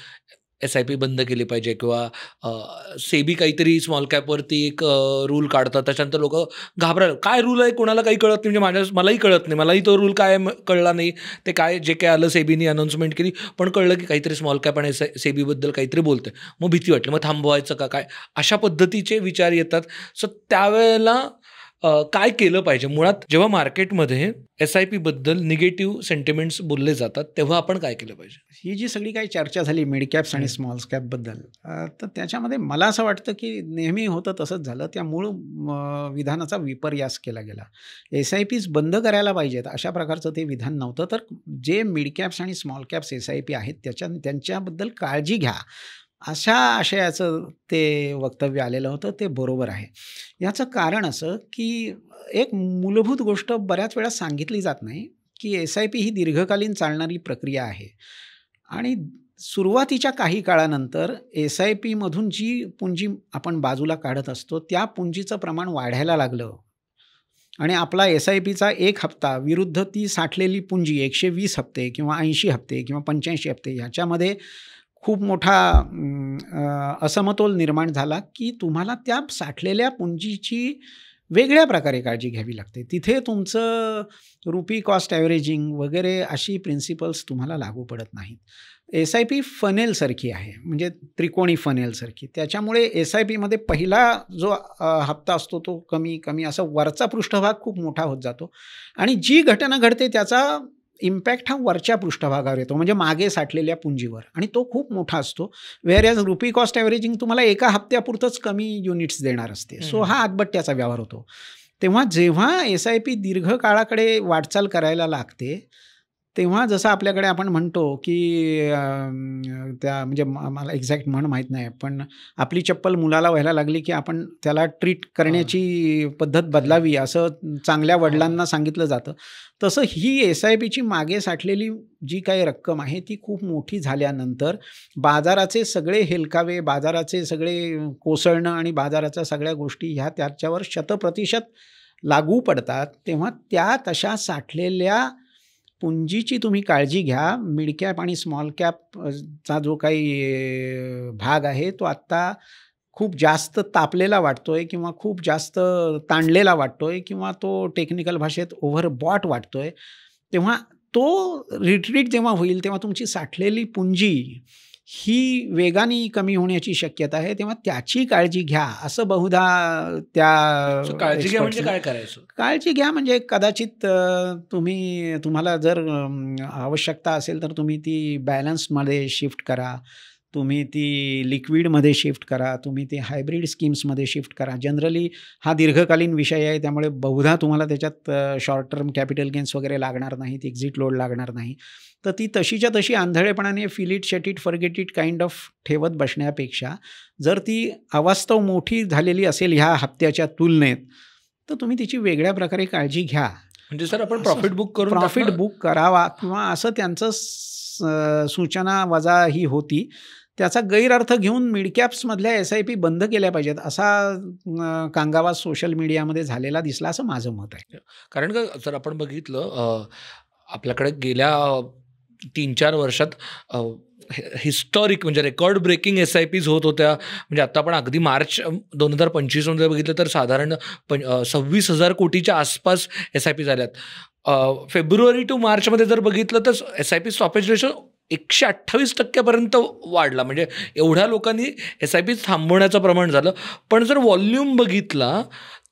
SIP बंद केली पाहिजे किंवा सेबी काहीतरी स्मॉल कॅपवरती एक रूल काढतात, त्याच्यानंतर लोक घाबरायला, काय रूल आहे कोणाला काही कळत नाही, म्हणजे मलाही कळत नाही, मलाही तो रूल काय कळला नाही. ते काय जे काय आलं सेबीनी अनाऊन्समेंट केली, पण कळलं की काहीतरी स्मॉल कॅप आणि सेबीबद्दल काहीतरी बोलते, मग भीती वाटली, मग थांबवायचं का काय, अशा पद्धतीचे विचार येतात. सो त्यावेळेला काय केलं पाहिजे? मुळात जेव्हा मार्केटमध्ये SIP बद्दल निगेटिव्ह सेंटिमेंट्स बोलले जातात तेव्हा आपण काय केलं पाहिजे? ही जी सगळी काही चर्चा झाली मिड कॅप्स आणि स्मॉल कॅपबद्दल, तर त्याच्यामध्ये मला असं वाटतं की नेहमी होतं तसंच झालं. त्या मूळ विधानाचा विपर्यास केला गेला. SIPs बंद करायला पाहिजेत अशा प्रकारचं ते विधान नव्हतं. तर जे मिड कॅप्स आणि स्मॉल कॅप्स SIP आहेत त्यांच्याबद्दल काळजी घ्या अशा आशयाचं ते वक्तव्य आलेलं होतं. ते बरोबर आहे. याचं कारण असं की एक मूलभूत गोष्ट बऱ्याच वेळा सांगितली जात नाही की SIP ही दीर्घकालीन चालणारी प्रक्रिया आहे आणि सुरुवातीच्या काही काळानंतर SIPमधून जी पुंजी आपण बाजूला काढत असतो त्या पुंजीचं प्रमाण वाढायला लागलं आणि आपला SIPचा 1 हप्ता विरुद्ध ती साठलेली पुंजी 120 हप्ते किंवा 80 हप्ते किंवा 85 हप्ते ह्याच्यामध्ये खूप मोठा असमतोल निर्माण झाला की तुम्हाला त्या साठलेल्या पुंजीची वेगळ्या प्रकारे काळजी घ्यावी लागते. तिथे तुमचं रुपी कॉस्ट ॲव्हरेजिंग वगैरे अशी प्रिन्सिपल्स तुम्हाला लागू पडत नाहीत. SIP फनेलसारखी आहे, म्हणजे त्रिकोणी फनेलसारखी. त्याच्यामुळे SIPमध्ये पहिला जो हप्ता असतो तो कमी कमी असा वरचा पृष्ठभाग खूप मोठा होत जातो आणि जी घटना घडते त्याचा इम्पॅक्ट हा वरच्या पृष्ठभागावर येतो, म्हणजे मागे साठलेल्या पुंजीवर, आणि तो खूप मोठा असतो. व्हेअरएज रुपी कॉस्ट ॲव्हरेजिंग तुम्हाला एका हप्त्यापुरतंच कमी युनिट्स देणार असते. सो हा आतबट्ट्याचा व्यवहार होतो. तेव्हा जेव्हा SIP दीर्घकाळाकडे वाटचाल करायला लागते तेव्हा जसं आपल्याकडे आपण म्हणतो, की त्या म्हणजे मला एक्झॅक्ट म्हण माहीत नाही, पण आपली चप्पल मुलाला व्हायला लागली, की आपण त्याला ट्रीट हां. करण्याची पद्धत बदलावी, असं चांगल्या हां. वडिलांना सांगितलं जातं. तसं ही एस-आय-पीची मागे साठलेली जी काही रक्कम आहे, ती खूप मोठी झाल्यानंतर बाजाराचे सगळे हेलकावे, बाजाराचे सगळे कोसळणं आणि बाजाराच्या सगळ्या गोष्टी ह्या त्याच्यावर शतप्रतिशत लागू पडतात. तेव्हा त्या तशा साठलेल्या पुंजीची तुम्ही काळजी घ्या. मिड कॅप आणि स्मॉल कॅप चा जो काही भाग आहे, तो आत्ता खूप जास्त तापलेला वाटतोय किंवा खूप जास्त ताणलेला वाटतोय किंवा तो टेक्निकल भाषेत ओव्हरबॉट वाटतोय. तेव्हा तो रिट्रीट जेव्हा होईल, तेव्हा तुमची साठलेली पुंजी ही वेगाने कमी होण्याची शक्यता आहे. तेव्हा त्याची काळजी घ्या, असं बहुधा सो त्या काळजी घ्या म्हणजे एक्सपर्ट्सने काय करायचं? काळजी घ्या. म्हणजे कदाचित तुम्हाला जर आवश्यकता असेल तर तुम्ही ती बॅलन्समध्ये शिफ्ट करा. तुम्ही ती लिक्विडमध्ये शिफ्ट करा. तुम्ही ती हायब्रिड स्कीम्समध्ये शिफ्ट करा. जनरली हा दीर्घकालीन विषय आहे, त्यामुळे बहुधा तुम्हाला त्याच्यात शॉर्ट टर्म कॅपिटल गेन्स वगैरे लागणार नाहीत, एक्झिट लोड लागणार नाही. तर ती तशीच्या तशी आंधळेपणाने fill it, shut it, forget it kind of ठेवत बसण्यापेक्षा जर ती अवास्तव मोठी झालेली असेल ह्या हप्त्याच्या तुलनेत, तर तुम्ही तिची वेगळ्या प्रकारे काळजी घ्या. म्हणजे सर आपण असं प्रॉफिट बुक करून प्रॉफिट टाकणं बुक करावा किंवा असं त्यांचं सूचना वजा ही होती. त्याचा गैरअर्थ घेऊन मिड कॅप्समधल्या एस-आय-पी बंद केल्या पाहिजेत, असा कांगावा सोशल मीडियामध्ये झालेला दिसला, असं माझं मत आहे. कारण का जर आपण बघितलं आपल्याकडे गेल्या 3-4 वर्षात हिस्टॉरिक म्हणजे रेकॉर्ड ब्रेकिंग एस-आय-पीज होत होत्या. म्हणजे आता आपण अगदी मार्च 2025 मध्ये बघितलं तर साधारण 26,000 कोटीच्या आसपास एस-आय-पी झाल्यात. फेब्रुवारी टू मार्चमध्ये जर बघितलं तर एस-आय-पी स्टॉपेज रेशो 128% वाढला. म्हणजे एवढ्या लोकांनी एस-आय-पी थांबवण्याचं प्रमाण झालं. पण जर व्हॉल्यूम बघितला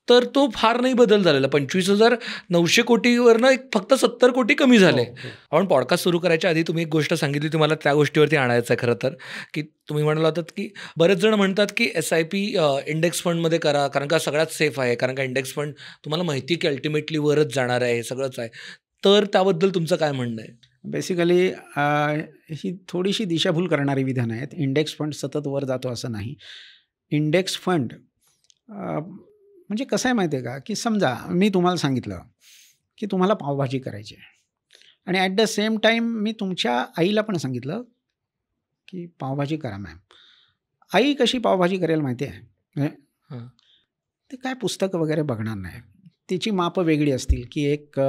तर तो फार नाही बदल झालेला. 25,900 कोटीवरनं फक्त 70 कोटी कमी झाले. हो. आपण पॉडकास्ट सुरू करायच्या आधी तुम्ही एक गोष्ट सांगितली, तुम्हाला त्या गोष्टीवरती आणायचं आहे खरं तर, की तुम्ही म्हणाला होतात, की बरेच जण म्हणतात, की एस-आय-पी इंडेक्स फंडमध्ये करा, कारण का सगळ्यात सेफ आहे. कारण का इंडेक्स फंड तुम्हाला माहिती की अल्टिमेटली वरच जाणार आहे, हे सगळंच आहे. तर त्याबद्दल तुमचं काय म्हणणं आहे? बेसिकली ही थोडीशी दिशाभूल करणारी विधानं आहेत. इंडेक्स फंड सतत वर जातो असं नाही. इंडेक्स फंड म्हणजे कसं आहे माहिती आहे का, की समजा मी तुम्हाला सांगितलं, की तुम्हाला पावभाजी करायची आहे आणि ॲट द सेम टाईम मी तुमच्या आईला पण सांगितलं, की पावभाजी करा मॅम. आई कशी पावभाजी करेल माहिती आहे? हां. ते काय पुस्तकं वगैरे बघणार नाही. तिची मापं वेगळी असतील, की एक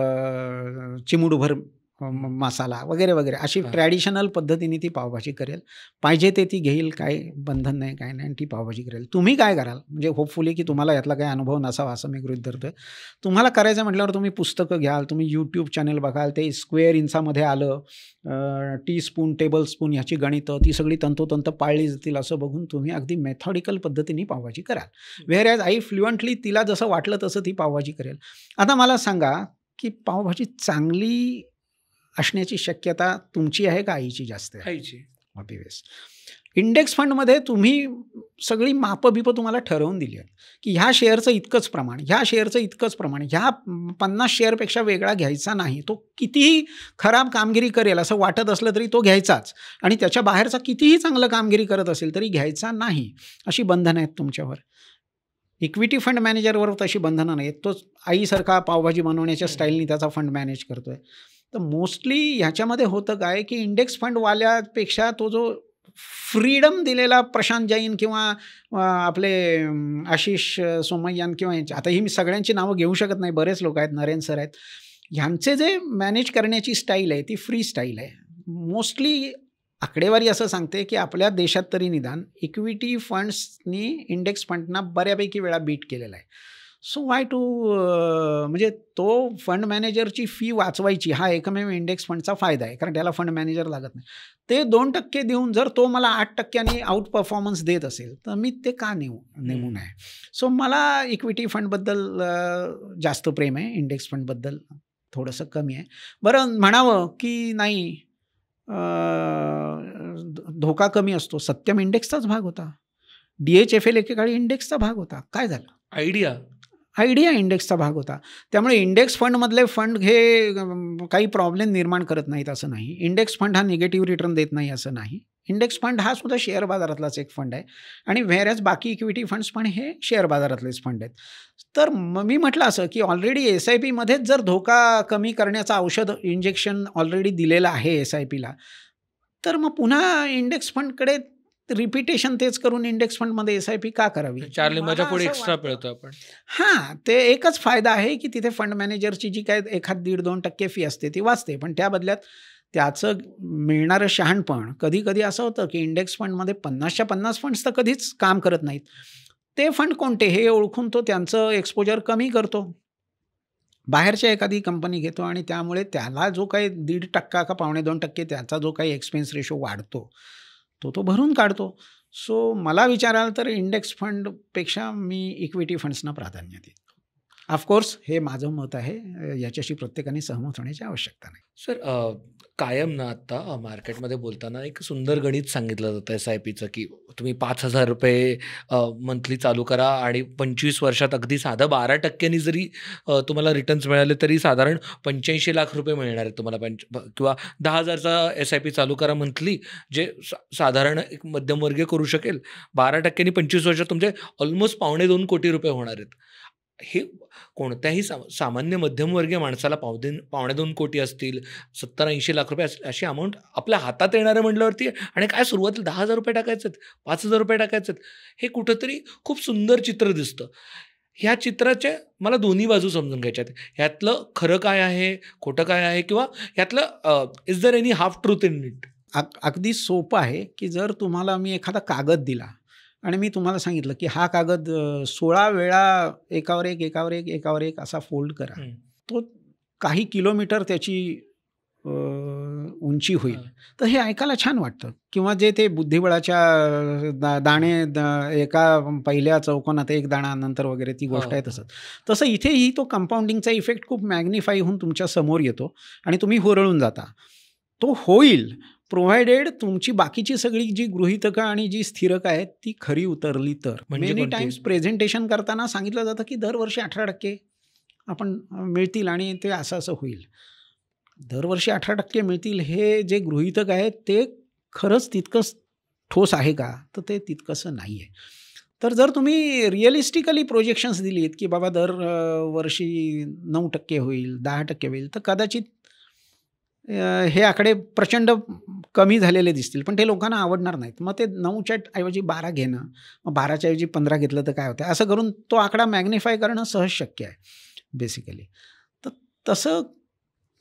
चिमूटभर मसाला वगैरे, वगैरे अशी हां. ट्रॅडिशनल पद्धतीने ती पावभाजी करेल. पाहिजे ते ती घेईल, काही बंधन नाही, काही नाही आणि ती पावभाजी करेल. तुम्ही काय कराल? म्हणजे होपफुली की तुम्हाला यातला काही अनुभव नसावा असं मी गृहीत धरतोय. तुम्हाला करायचं म्हटल्यावर तुम्ही पुस्तकं घ्याल, तुम्ही YouTube चॅनल बघाल, ते स्क्वेअर इंचामध्ये आलं, टीस्पून, टेबलस्पून ह्याची गणितं, ती सगळी तंतोतंत पाळली जातील असं बघून तुम्ही अगदी मेथॉडिकल पद्धतीने पावभाजी कराल. व्हेअर ॲज आई फ्लुएंटली तिला जसं वाटलं तसं ती पावभाजी करेल. आता मला सांगा, की पावभाजी चांगली असण्याची शक्यता तुमची आहे का आईची जास्त आहे? खायची. ऑब्व्हियस. इंडेक्स फंडमध्ये तुम्ही सगळी मापं-बिपं तुम्हाला ठरवून दिली आहेत, की ह्या शेअरचं इतकंच प्रमाण, ह्या शेअरचं इतकंच प्रमाण, ह्या 50 शेअरपेक्षा वेगळा घ्यायचा नाही. तो कितीही खराब कामगिरी करेल असं वाटत असलं तरी तो घ्यायचाच आणि त्याच्या बाहेरचा कितीही चांगलं कामगिरी करत असेल तरी घ्यायचा नाही. अशी बंधनं आहेत तुमच्यावर. इक्विटी फंड मॅनेजरवर तशी बंधनं नाहीत. तोच आईसारखा पावभाजी बनवण्याच्या स्टाईलनी त्याचा फंड मॅनेज करतोय. तर मोस्टली ह्याच्यामध्ये होतं काय, की इंडेक्स फंडवाल्यापेक्षा तो जो फ्रीडम दिलेला प्रशांत जैन किंवा आपले आशिष सोमय्यान किंवा आता ही मी सगळ्यांची नावं घेऊ शकत नाही, बरेच लोक आहेत, नरेन सर आहेत. ह्यांचे जे मॅनेज करण्याची स्टाईल आहे ती फ्री स्टाईल आहे. मोस्टली आकडेवारी असं सांगते, की आपल्या देशात तरी निदान इक्विटी फंड्सनी इंडेक्स फंडना बऱ्यापैकी वेळा बीट केलेला आहे. सो वाय टू म्हणजे तो फंड मॅनेजरची फी वाचवायची हा एकमेव इंडेक्स फंडचा फायदा आहे, कारण त्याला फंड मॅनेजर लागत नाही. ते 2% देऊन जर तो मला 8% आउट परफॉर्मन्स देत असेल तर मी ते का नेमू नये. सो मला इक्विटी फंडबद्दल जास्त प्रेम आहे, इंडेक्स फंडबद्दल थोडंसं कमी आहे. बरं म्हणावं की नाही धोका कमी असतो. सत्यम इंडेक्सचाच भाग होता. DHFL एकेकाळी इंडेक्सचा भाग होता. काय झालं? आयडिया. आयडिया इंडेक्सचा भाग होता. त्यामुळे इंडेक्स फंडमधले फंड हे काही प्रॉब्लेम निर्माण करत नाहीत असं नाही. इंडेक्स फंड हा निगेटिव्ह रिटर्न देत नाही असं नाही. इंडेक्स फंड हा सुद्धा शेअर बाजारातलाच एक फंड आहे आणि व्हेअरएज बाकी इक्विटी फंड्स पण हे शेअर बाजारातलेच फंड आहेत. तर मी म्हटलं असं की ऑलरेडी SIPमध्येच जर धोका कमी करण्याचं औषध इंजेक्शन ऑलरेडी दिलेलं आहे SIPला, तर मग पुन्हा इंडेक्स फंडकडे रिपिटेशन तेच करून इंडेक्स फंडमध्ये SIP का करावी? 4 लिंबाच्या मला पुढे असं एक्स्ट्रा वाटतं. पिळतोय आपण. हां, ते एकच फायदा आहे की तिथे फंड मॅनेजरची जी काय 1, 1.5-2% फी असते ती वाचते. पण त्या बदल्यात त्याचं मिळणारं शहाणपण कधी-कधी असं होतं की इंडेक्स फंडमध्ये 50च्या 50 फंड्स तर कधीच काम करत नाहीत. ते फंड कोणते हे ओळखून तो त्यांचं एक्सपोजर कमी करतो. बाहेरच्या एखादी कंपनी घेतो आणि त्यामुळे त्याला जो काही 1.5% का 2.25% त्याचा जो काही एक्सपेन्स रेशो वाढतो, तो भरून काढतो. सो मला विचाराल तर इंडेक्स फंडपेक्षा मी इक्विटी फंड्सना प्राधान्य देईन. ऑफकोर्स हे माझं मत आहे. याच्याशी प्रत्येकाने सहमत होण्याची आवश्यकता नाही. सर, कायम ना आत्ता मार्केटमध्ये बोलताना एक सुंदर गणित सांगितलं जातं SIPचं, की तुम्ही ₹5,000 मंथली चालू करा आणि 25 वर्षात अगदी साधं 12% जरी तुम्हाला रिटर्न्स मिळाले तरी साधारण ₹85,00,000 मिळणार आहेत तुम्हाला. किंवा 10,000चा SIP चालू करा मंथली, जे साधारण एक मध्यमवर्गीय करू शकेल. 12%नी 25 वर्षात तुमचे ऑलमोस्ट ₹2.25 कोटी होणार आहेत. हे कोणत्याही सामान्य मध्यमवर्गीय माणसाला ₹2.25 कोटी असतील, 70-80 लाख रुपये अशी अमाऊंट आपल्या हातात येणारे म्हटल्यावरती, आणि काय सुरुवातीला ₹10,000 टाकायचे आहेत, ₹5,000 टाकायचे आहेत, हे कुठंतरी खूप सुंदर चित्र दिसतं. ह्या चित्राचे मला दोन्ही बाजू समजून घ्यायच्या आहेत. ह्यातलं खरं काय आहे, खोटं काय आहे, किंवा ह्यातलं is there any half truth in it? अगदी सोपं आहे की जर तुम्हाला मी एखादा कागद दिला आणि मी तुम्हाला सांगितलं की हा कागद 16 वेळा एकावर एक, एकावर एक, एकावर एक असा फोल्ड करा. तो काही किलोमीटर त्याची उंची होईल. तर हे ऐकायला छान वाटतं. किंवा जे ते बुद्धिबळाच्या दाणे एका पहिल्या चौकोनात एक दाणा नंतर वगैरे ती गोष्ट आहे तसं इथेही तो कंपाऊंडिंगचा इफेक्ट खूप मॅग्निफाय होऊन तुमच्या समोर येतो आणि तुम्ही हुरळून जाता. तो होईल प्रोव्हायडेड तुमची बाकीची सगळी जी गृहीतकं आणि जी स्थिरकं आहेत ती खरी उतरली तर. मेनी टाइम्स प्रेझेंटेशन करताना सांगितलं जातं की दरवर्षी 18% आपण मिळतील आणि ते असं होईल. दरवर्षी 18% मिळतील हे जे गृहीतक आहे ते खरंच तितकंच ठोस आहे का? तर ते तितकंसं नाही आहे. तर जर तुम्ही रिअलिस्टिकली प्रोजेक्शन्स दिलीत की बाबा वर्षी 9% होईल, 10% होईल, तर कदाचित हे आकडे प्रचंड कमी झालेले दिसतील. पण ते लोकांना आवडणार नाहीत. मग ते 9च्या ऐवजी 12 घेणं, मग 12च्या ऐवजी 15 घेतलं तर काय होतं? असं करून तो आकडा मॅग्निफाय करणं सहज शक्य आहे बेसिकली. तर तसं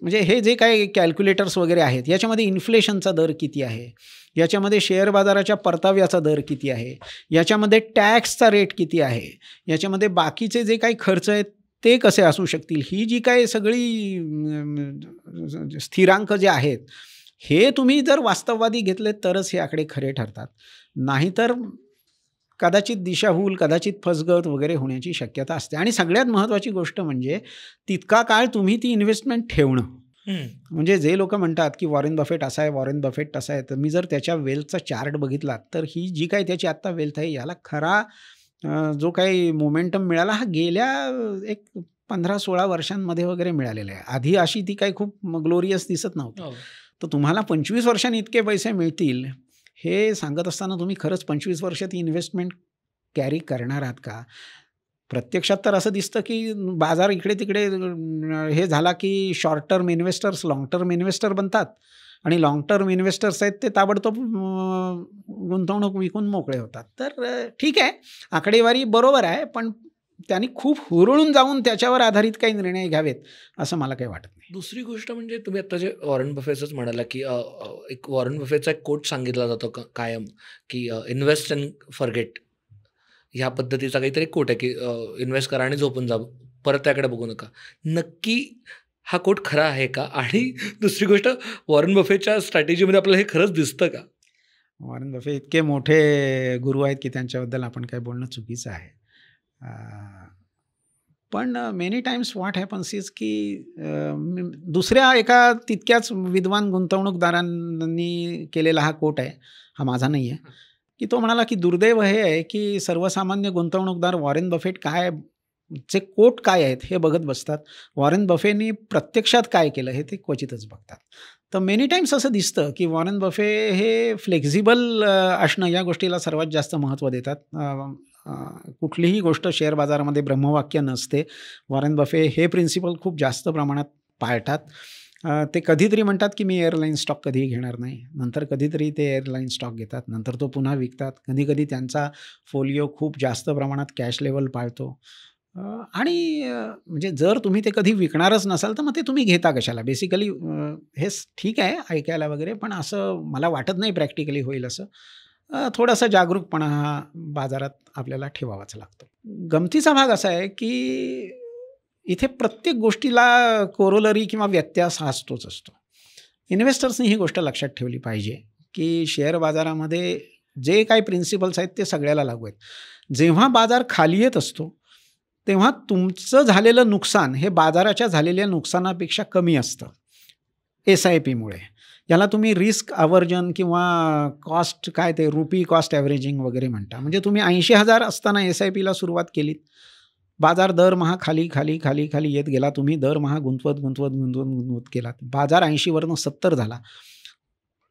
म्हणजे हे जे काही कॅल्क्युलेटर्स वगैरे आहेत याच्यामध्ये इन्फ्लेशनचा दर किती आहे, याच्यामध्ये शेअर बाजाराच्या परताव्याचा दर किती आहे, याच्यामध्ये टॅक्सचा रेट किती आहे, याच्यामध्ये बाकीचे जे काही खर्च आहेत ते कसे असू शकतील, ही जी काही सगळी स्थिरांक जे आहेत हे तुम्ही जर वास्तववादी घेतले तरच हे आकडे खरे ठरतात. नाहीतर कदाचित दिशाभूल, कदाचित फसगत वगैरे होण्याची शक्यता असते. आणि सगळ्यात महत्त्वाची गोष्ट म्हणजे तितका काळ तुम्ही ती इन्व्हेस्टमेंट ठेवणं. म्हणजे जे लोक म्हणतात की वॉरेन बफेट असा आहे, वॉरेन बफेट तसा आहे, तर मी जर त्याच्या वेल्थचा चार्ट बघितला तर ही जी काही त्याची आत्ता वेल्थ आहे याला खरा जो काही मोमेंटम मिळाला हा गेल्या एक 15-16 वर्षांमध्ये वगैरे मिळालेला आहे. आधी अशी ती काही खूप ग्लोरियस दिसत नव्हती. तर तुम्हाला 25 वर्षांनी इतके पैसे मिळतील हे सांगत असताना तुम्ही खरंच 25 वर्ष ती इन्व्हेस्टमेंट कॅरी करणार आहात का? प्रत्यक्षात तर असं दिसतं की बाजार इकडे तिकडे हे झाला की short term investors long term investor बनतात आणि लाँग टर्म इन्व्हेस्टर्स आहेत ते ताबडतोब गुंतवणूक विकून मोकळे होतात. तर ठीक आहे, आकडेवारी बरोबर आहे, पण त्यांनी खूप हुरळून जाऊन त्याच्यावर आधारित काही निर्णय घ्यावेत असं मला काही वाटत नाही. दुसरी गोष्ट म्हणजे तुम्ही आता जे वॉरेन बफेटच म्हणाला की एक वॉरेन बफेटचा एक कोट सांगितला जातो कायम, की इन्व्हेस्ट अँड फॉरगेट. ह्या पद्धतीचा काहीतरी कोट आहे की इन्व्हेस्ट करा आणि झोपून जा, परत त्याकडे बघू नका. नक्की हा कोट खरा आहे का? आणि दुसरी गोष्ट, वॉरेन बफेटच्या स्ट्रॅटेजीमध्ये आपल्याला हे खरंच दिसतं का? वॉरेन बफेट इतके मोठे गुरु आहेत की त्यांच्याबद्दल आपण काय बोलणं चुकीचं आहे. पण many times what happens is की दुसऱ्या एका तितक्याच विद्वान गुंतवणूकदारांनी केलेला हा कोट आहे, हा माझा नाही आहे, की तो म्हणाला की दुर्दैव हे आहे की सर्वसामान्य गुंतवणूकदार वॉरेन बफेट काय चे कोट काय आहेत हे बघत बसतात. वॉरेन बफेनी प्रत्यक्षात काय केलं हे ते क्वचितच बघतात. तर मेनी टाईम्स असं दिसतं की वॉरेन बफे हे फ्लेक्झिबल असणं या गोष्टीला सर्वात जास्त महत्त्व देतात. कुठलीही गोष्ट शेअर बाजारामध्ये ब्रह्मवाक्य नसते. वॉरेन बफे हे प्रिन्सिपल खूप जास्त प्रमाणात पाळतात. ते कधीतरी म्हणतात की मी एअरलाईन स्टॉक कधीही घेणार नाही. नंतर कधीतरी ते एअरलाईन स्टॉक घेतात. नंतर तो पुन्हा विकतात. कधी-कधी त्यांचा फोलिओ खूप जास्त प्रमाणात कॅश लेव्हल पाळतो. आणि म्हणजे जर तुम्ही ते कधी विकणारच नसाल तर मग ते तुम्ही घेता कशाला? बेसिकली हेच ठीक आहे ऐकायला वगैरे, पण असं मला वाटत नाही प्रॅक्टिकली होईल असं. थोडासा जागरूकपणा हा बाजारात आपल्याला ठेवावाच लागतो. गमतीचा भाग असा आहे की इथे प्रत्येक गोष्टीला कोरोलरी किंवा व्यत्यास हा असतो. इन्व्हेस्टर्सनी ही गोष्ट लक्षात ठेवली पाहिजे की शेअर बाजारामध्ये जे काही प्रिन्सिपल्स आहेत ते सगळ्याला लागू आहेत. जेव्हा बाजार खाली येत असतो तेव्हा तुमचं झालेलं नुकसान हे बाजाराच्या झालेल्या नुकसानापेक्षा कमी असतं SIPमुळे. याला तुम्ही रिस्क अवर्जन किंवा कॉस्ट काय ते रुपी कॉस्ट ॲव्हरेजिंग वगैरे म्हणता. म्हणजे तुम्ही 80,000 असताना SIPला सुरुवात केलीत. बाजार दरमहा खाली येत गेला. तुम्ही दरमहा गुंतवत गेलात. बाजार 80 वरनं 70 झाला.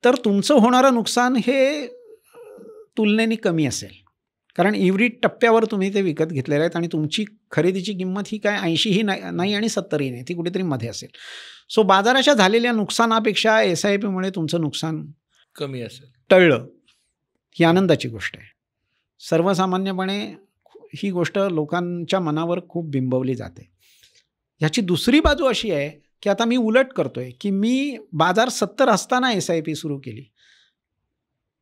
तर तुमचं होणारं नुकसान हे तुलनेने कमी असेल. कारण एव्हरी टप्प्यावर तुम्ही ते विकत घेतलेले आहेत आणि तुमची खरेदीची किंमत ही काय 80 ही नाही आणि 70 ही नाही. ती कुठेतरी मध्ये असेल. सो बाजाराच्या झालेल्या नुकसानापेक्षा SIPमुळे तुमचं नुकसान कमी असेल, टळलं, ही आनंदाची गोष्ट आहे. सर्वसामान्यपणे ही गोष्ट लोकांच्या मनावर खूप बिंबवली जाते. ह्याची दुसरी बाजू अशी आहे की आता मी उलट करतोय की मी बाजार 70 असताना SIP सुरू केली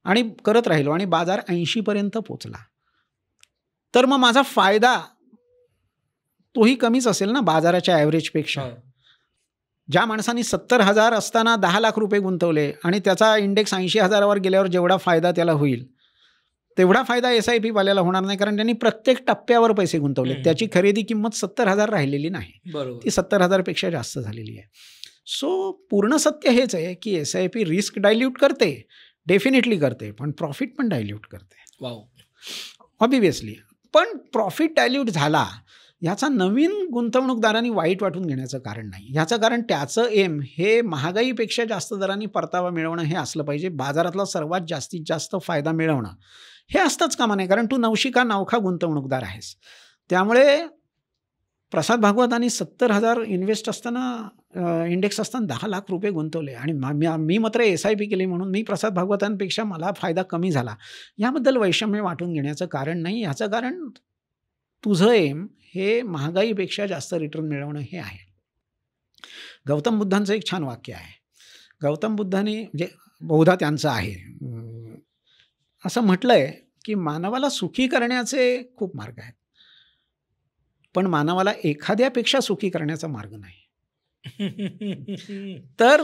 आणि करत राहिलो आणि बाजार 80 पर्यंत पोचला. तर मग माझा फायदा तोही कमीच असेल ना बाजाराच्या ॲव्हरेजपेक्षा. ज्या माणसाने 70,000 असताना 10 लाख रुपये गुंतवले आणि त्याचा इंडेक्स 80,000वर गेल्यावर जेवढा फायदा त्याला होईल तेवढा फायदा SIP वाल्याला होणार नाही, कारण त्यांनी प्रत्येक टप्प्यावर पैसे गुंतवले. त्याची खरेदी किंमत 70,000 राहिलेली नाही, ती 70,000 पेक्षा जास्त झालेली आहे. सो पूर्ण सत्य हेच आहे की SIP रिस्क डायल्यूट करते, डेफिनेटली करते, पण प्रॉफिट पण डायल्यूट करते. Wow, obviously. पण प्रॉफिट डायल्यूट झाला याचा नवीन गुंतवणूकदारांनी वाईट वाटून घेण्याचं कारण नाही. याचं कारण त्याचं एम हे महागाईपेक्षा जास्त दरांनी परतावा मिळवणं हे असलं पाहिजे. बाजारातला सर्वात जास्तीत जास्त फायदा मिळवणं हे असतंच कामा नये, कारण तू नवशिका नवखा गुंतवणूकदार आहेस. त्यामुळे प्रसाद भागवतांनी 70,000 इन्व्हेस्ट असताना इंडेक्स असताना 10 लाख रुपये गुंतवले आणि मी मात्र SIP केली म्हणून मी प्रसाद भागवतांपेक्षा मला फायदा कमी झाला. याबद्दल वैषम्य वाटून घेण्याचं कारण नाही. याचं कारण तुझं एम हे महागाईपेक्षा जास्त रिटर्न मिळवणं हे आहे. गौतम बुद्धांचं एक छान वाक्य आहे. गौतम बुद्धांनी म्हणजे बहुधा त्यांचं आहे, असं म्हटलंय की मानवाला सुखी करण्याचे खूप मार्ग आहेत, पण मानवाला एखाद्यापेक्षा सुखी करण्याचा मार्ग नाही. तर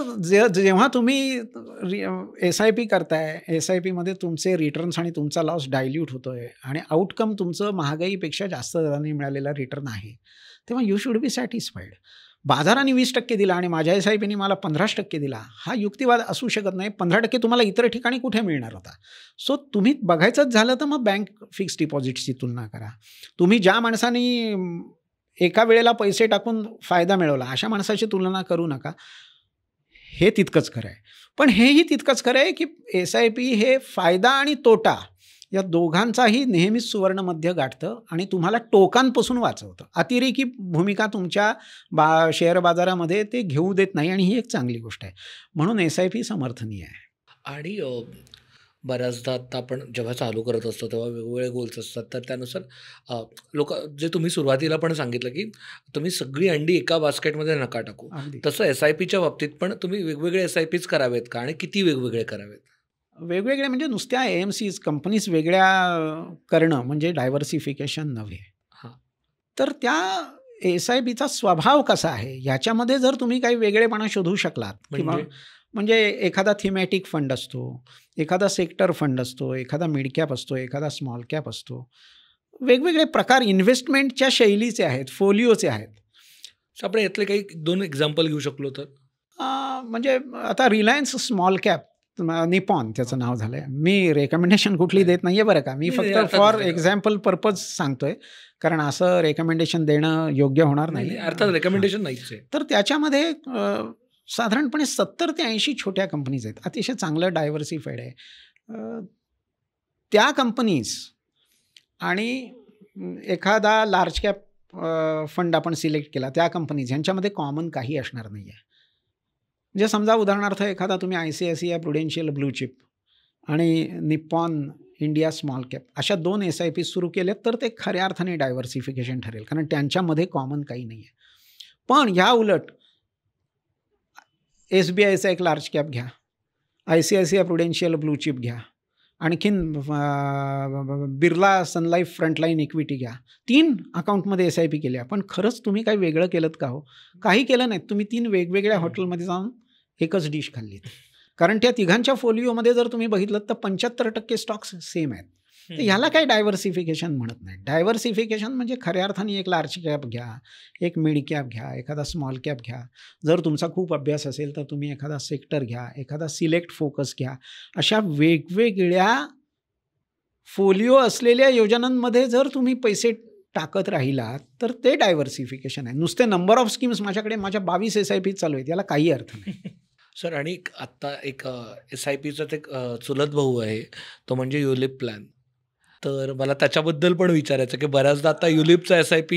जेव्हा तुम्ही SIP करताय, SIPमध्ये तुमचे रिटर्न्स आणि तुमचा लॉस डायल्यूट होतोय आणि आउटकम तुमचं महागाईपेक्षा जास्त दराने मिळालेला रिटर्न आहे, तेव्हा यू शुड बी सॅटिस्फाईड. बाजाराने 20% दिला आणि माझ्या SIPने मला 15% दिला, हा युक्तिवाद असू शकत नाही. 15% तुम्हाला इतर ठिकाणी कुठे मिळणार होता. सो तुम्ही बघायचंच झालं तर मग बँक फिक्स डिपॉझिट्सची तुलना करा. तुम्ही ज्या माणसाने एका वेळेला पैसे टाकून फायदा मिळवला अशा माणसाची तुलना करू नका. हे तितकंच खरं आहे. पण हेही तितकंच खरं आहे की SIP हे फायदा आणि तोटा या दोघांचाही नेहमीच सुवर्ण मध्य गाठतं आणि तुम्हाला टोकांपासून वाचवतं. अतिरेकी भूमिका तुमच्या शेअर बाजारामध्ये ते घेऊ देत नाही आणि ही एक चांगली गोष्ट आहे. म्हणून SIP समर्थनीय आहे. आणि बऱ्याचदा आता आपण जेव्हा चालू करत असतो तेव्हा वेगवेगळे गोल्स असतात. तर त्यानुसार लोक जे तुम्ही सुरुवातीला पण सांगितलं की तुम्ही सगळी अंडी एका बास्केटमध्ये नका टाकू, तसं SIPच्या बाबतीत पण तुम्ही वेगवेगळे SIPs करावेत का आणि किती वेगवेगळे करावेत? वेगवेगळे म्हणजे नुसत्या AMCs कंपनीज वेगळ्या करणं म्हणजे डायव्हर्सिफिकेशन नव्हे. तर त्या SIPचा स्वभाव कसा आहे याच्यामध्ये जर तुम्ही काही वेगळेपणा शोधू शकलात किंवा म्हणजे एखादा थिमॅटिक फंड असतो, एखादा सेक्टर फंड असतो, एखादा मिड कॅप असतो, एखादा स्मॉल कॅप असतो, वेगवेगळे प्रकार इन्व्हेस्टमेंटच्या शैलीचे आहेत, फोलिओचे आहेत. आपण यातले काही 2 एक्झाम्पल घेऊ शकलो तर? म्हणजे आता रिलायन्स स्मॉल कॅप निपॉन त्याचं नाव झालंय. मी रेकमेंडेशन कुठली देत नाहीये बरं का. मी नाही, फक्त अर्थातच फॉर नाही. एक्झाम्पल पर्पज सांगतोय. कारण असं रेकमेंडेशन देणं योग्य होणार नाही, नाही. नाही, अर्थात हां. रेकमेंडेशन नाहीच आहे. तर त्याच्यामध्ये साधारणपणे 70 ते 80 छोट्या कंपनीज आहेत. अतिशय चांगलं डायव्हर्सिफाईड आहे. त्या कंपनीज आणि एखादा लार्ज कॅप फंड आपण सिलेक्ट केला, त्या कंपनीज ह्यांच्यामध्ये कॉमन काही असणार नाही आहे. म्हणजे समजा उदाहरणार्थ एखादा तुम्ही ICICI प्रुडेन्शियल ब्लू चिप आणि निपॉन इंडिया स्मॉल कॅप अशा 2 SIP सुरू केल्यात, तर ते खऱ्या अर्थाने डायव्हर्सिफिकेशन ठरेल. कारण त्यांच्यामध्ये कॉमन काही नाही आहे. पण ह्या उलट SBIचा एक लार्ज कॅप घ्या, ICICI प्रुडेन्शियल ब्लू चिप घ्या, आणखीन बिर्ला सन लाईफ फ्रंटलाईन इक्विटी घ्या. 3 अकाउंटमध्ये SIP केल्या. पण खरंच तुम्ही काही वेगळं केलंत का हो? काही केलं नाही. तुम्ही 3 वेगवेगळ्या हॉटेलमध्ये जाऊन एकच डिश खाल्लीत. कारण त्या तिघांच्या फोलिओमध्ये जर तुम्ही बघितलं तर 75% स्टॉक्स सेम आहेत. तर ह्याला काही डायव्हर्सिफिकेशन म्हणत नाही. डायव्हर्सिफिकेशन म्हणजे खऱ्या अर्थाने एक लार्ज कॅप घ्या, एक मिड कॅप घ्या, एखादा स्मॉल कॅप घ्या. जर तुमचा खूप अभ्यास असेल तर तुम्ही एखादा सेक्टर घ्या, एखादा सिलेक्ट फोकस घ्या. अशा वेगवेगळ्या फोलिओ असलेल्या योजनांमध्ये जर तुम्ही पैसे टाकत राहिलात तर ते डायव्हर्सिफिकेशन आहे. नुसते नंबर ऑफ स्कीम्स माझ्या 22 SIP चालू आहेत, याला काही अर्थ नाही. सर आणि आत्ता एक SIPचा ते चुलत भाऊ आहे, तो म्हणजे युलिप प्लॅन. तर मला त्याच्याबद्दल पण विचारायचं की बऱ्याचदा आता युलिपचा SIP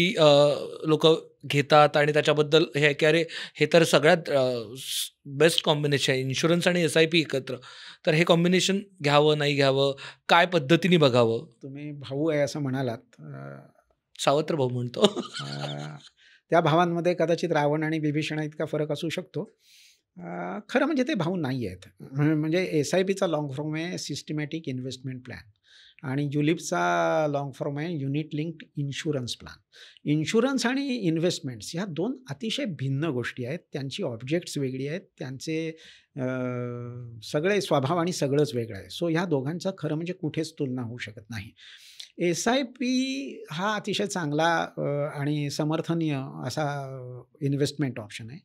लोकं घेतात आणि त्याच्याबद्दल हे आहे की अरे हे तर सगळ्यात बेस्ट कॉम्बिनेशन आहे, इन्शुरन्स आणि SIP एकत्र. तर हे कॉम्बिनेशन घ्यावं, नाही घ्यावं, काय पद्धतीने बघावं? तुम्ही भाऊ आहे असं म्हणालात. सावत्र भाऊ म्हणतो. त्या भावांमध्ये कदाचित रावण आणि विभीषणा इतका फरक असू शकतो. खरं म्हणजे ते भाऊ नाही आहेत. म्हणजे SIPचा लाँग फॉर्म आहे सिस्टमॅटिक इन्व्हेस्टमेंट प्लॅन आणि युलिपचा लाँग फॉर्म आहे unit linked insurance plan. Insurance आणि इन्व्हेस्टमेंट्स ह्या 2 अतिशय भिन्न गोष्टी आहेत. त्यांची ऑब्जेक्ट्स वेगळी आहेत, त्यांचे सगळे स्वभाव आणि सगळंच वेगळं आहे. सो ह्या दोघांचा खरं म्हणजे कुठेच तुलना होऊ शकत नाही. SIP हा अतिशय चांगला आणि समर्थनीय असा इन्व्हेस्टमेंट ऑप्शन आहे.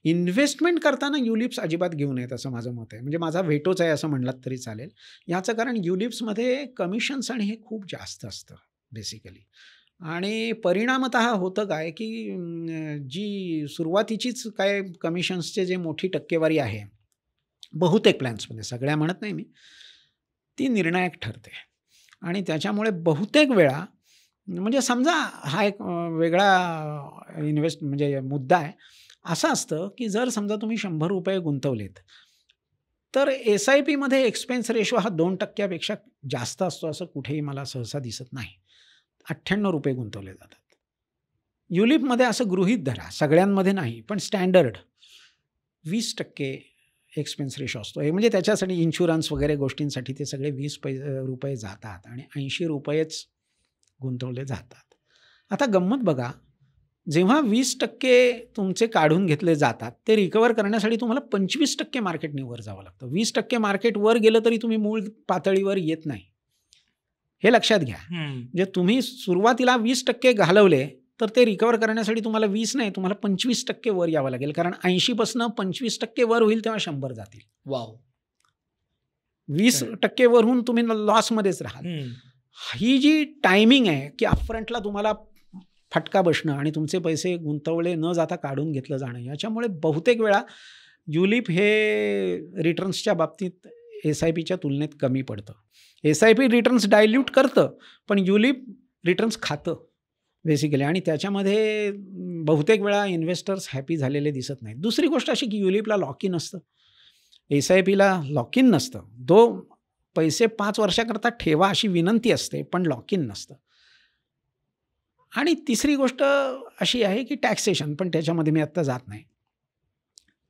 इन्व्हेस्टमेंट करताना युलिप्स अजिबात घेऊ नयेत असं माझं मत आहे. म्हणजे माझा व्हेटोच आहे असं म्हणलात तरी चालेल. याचं कारण युलिप्समध्ये कमिशन्स आणि हे खूप जास्त असतं बेसिकली. आणि परिणामतः होतं काय की जी सुरुवातीचीच काय कमिशन्सचे जे मोठी टक्केवारी आहे बहुतेक प्लॅन्समध्ये, सगळ्या म्हणत नाही मी, ती निर्णायक ठरते. आणि त्याच्यामुळे बहुतेक वेळा म्हणजे समजा हा एक वेगळा म्हणजे मुद्दा आहे. असं असतं की जर समजा तुम्ही ₹100 गुंतवलेत तर SIPमध्ये एक्सपेन्स रेशो हा 2% जास्त असतो असं कुठेही मला सहसा दिसत नाही. ₹98 गुंतवले जातात. युलिपमध्ये असं गृहीत धरा, सगळ्यांमध्ये नाही पण स्टँडर्ड 20% एक्सपेन्स रेशो असतो. हे म्हणजे त्याच्यासाठी इन्शुरन्स वगैरे गोष्टींसाठी ते सगळे ₹20 जातात आणि ₹80च गुंतवले जातात. आता गंमत बघा, जेव्हा 20% तुमचे काढून घेतले जातात ते रिकवर करण्यासाठी तुम्हाला 25% मार्केटने वर जावं लागतं. 20% मार्केट वर गेलं तरी तुम्ही मूळ पातळीवर येत नाही, हे लक्षात घ्या. म्हणजे तुम्ही सुरुवातीला 20% घालवले तर ते रिकवर करण्यासाठी तुम्हाला 20 नाही, तुम्हाला 25% वर यावं लागेल. कारण 80पासून 25% वर होईल तेव्हा 100 जातील. वाव. 20% वरून तुम्ही लॉसमध्येच राहाल. ही जी टायमिंग आहे की अपफ्रंटला तुम्हाला फटका बसणं आणि तुमचे पैसे गुंतवले न जाता काढून घेतलं जाणं, याच्यामुळे बहुतेक वेळा युलिप हे रिटर्न्सच्या बाबतीत SIPच्या तुलनेत कमी पडतं. SIP रिटर्न्स डायल्यूट करतं पण युलिप रिटर्न्स खातं बेसिकली आणि त्याच्यामध्ये बहुतेक वेळा इन्व्हेस्टर्स हॅपी झालेले दिसत नाहीत. दुसरी गोष्ट अशी की युलिपला लॉक इन असतं, SIPला लॉक इन नसतं. पैसे 5 वर्षाकरता ठेवा अशी विनंती असते पण लॉक इन नसतं. आणि तिसरी गोष्ट अशी आहे की टॅक्सेशन, पण त्याच्यामध्ये मी आत्ता जात नाही.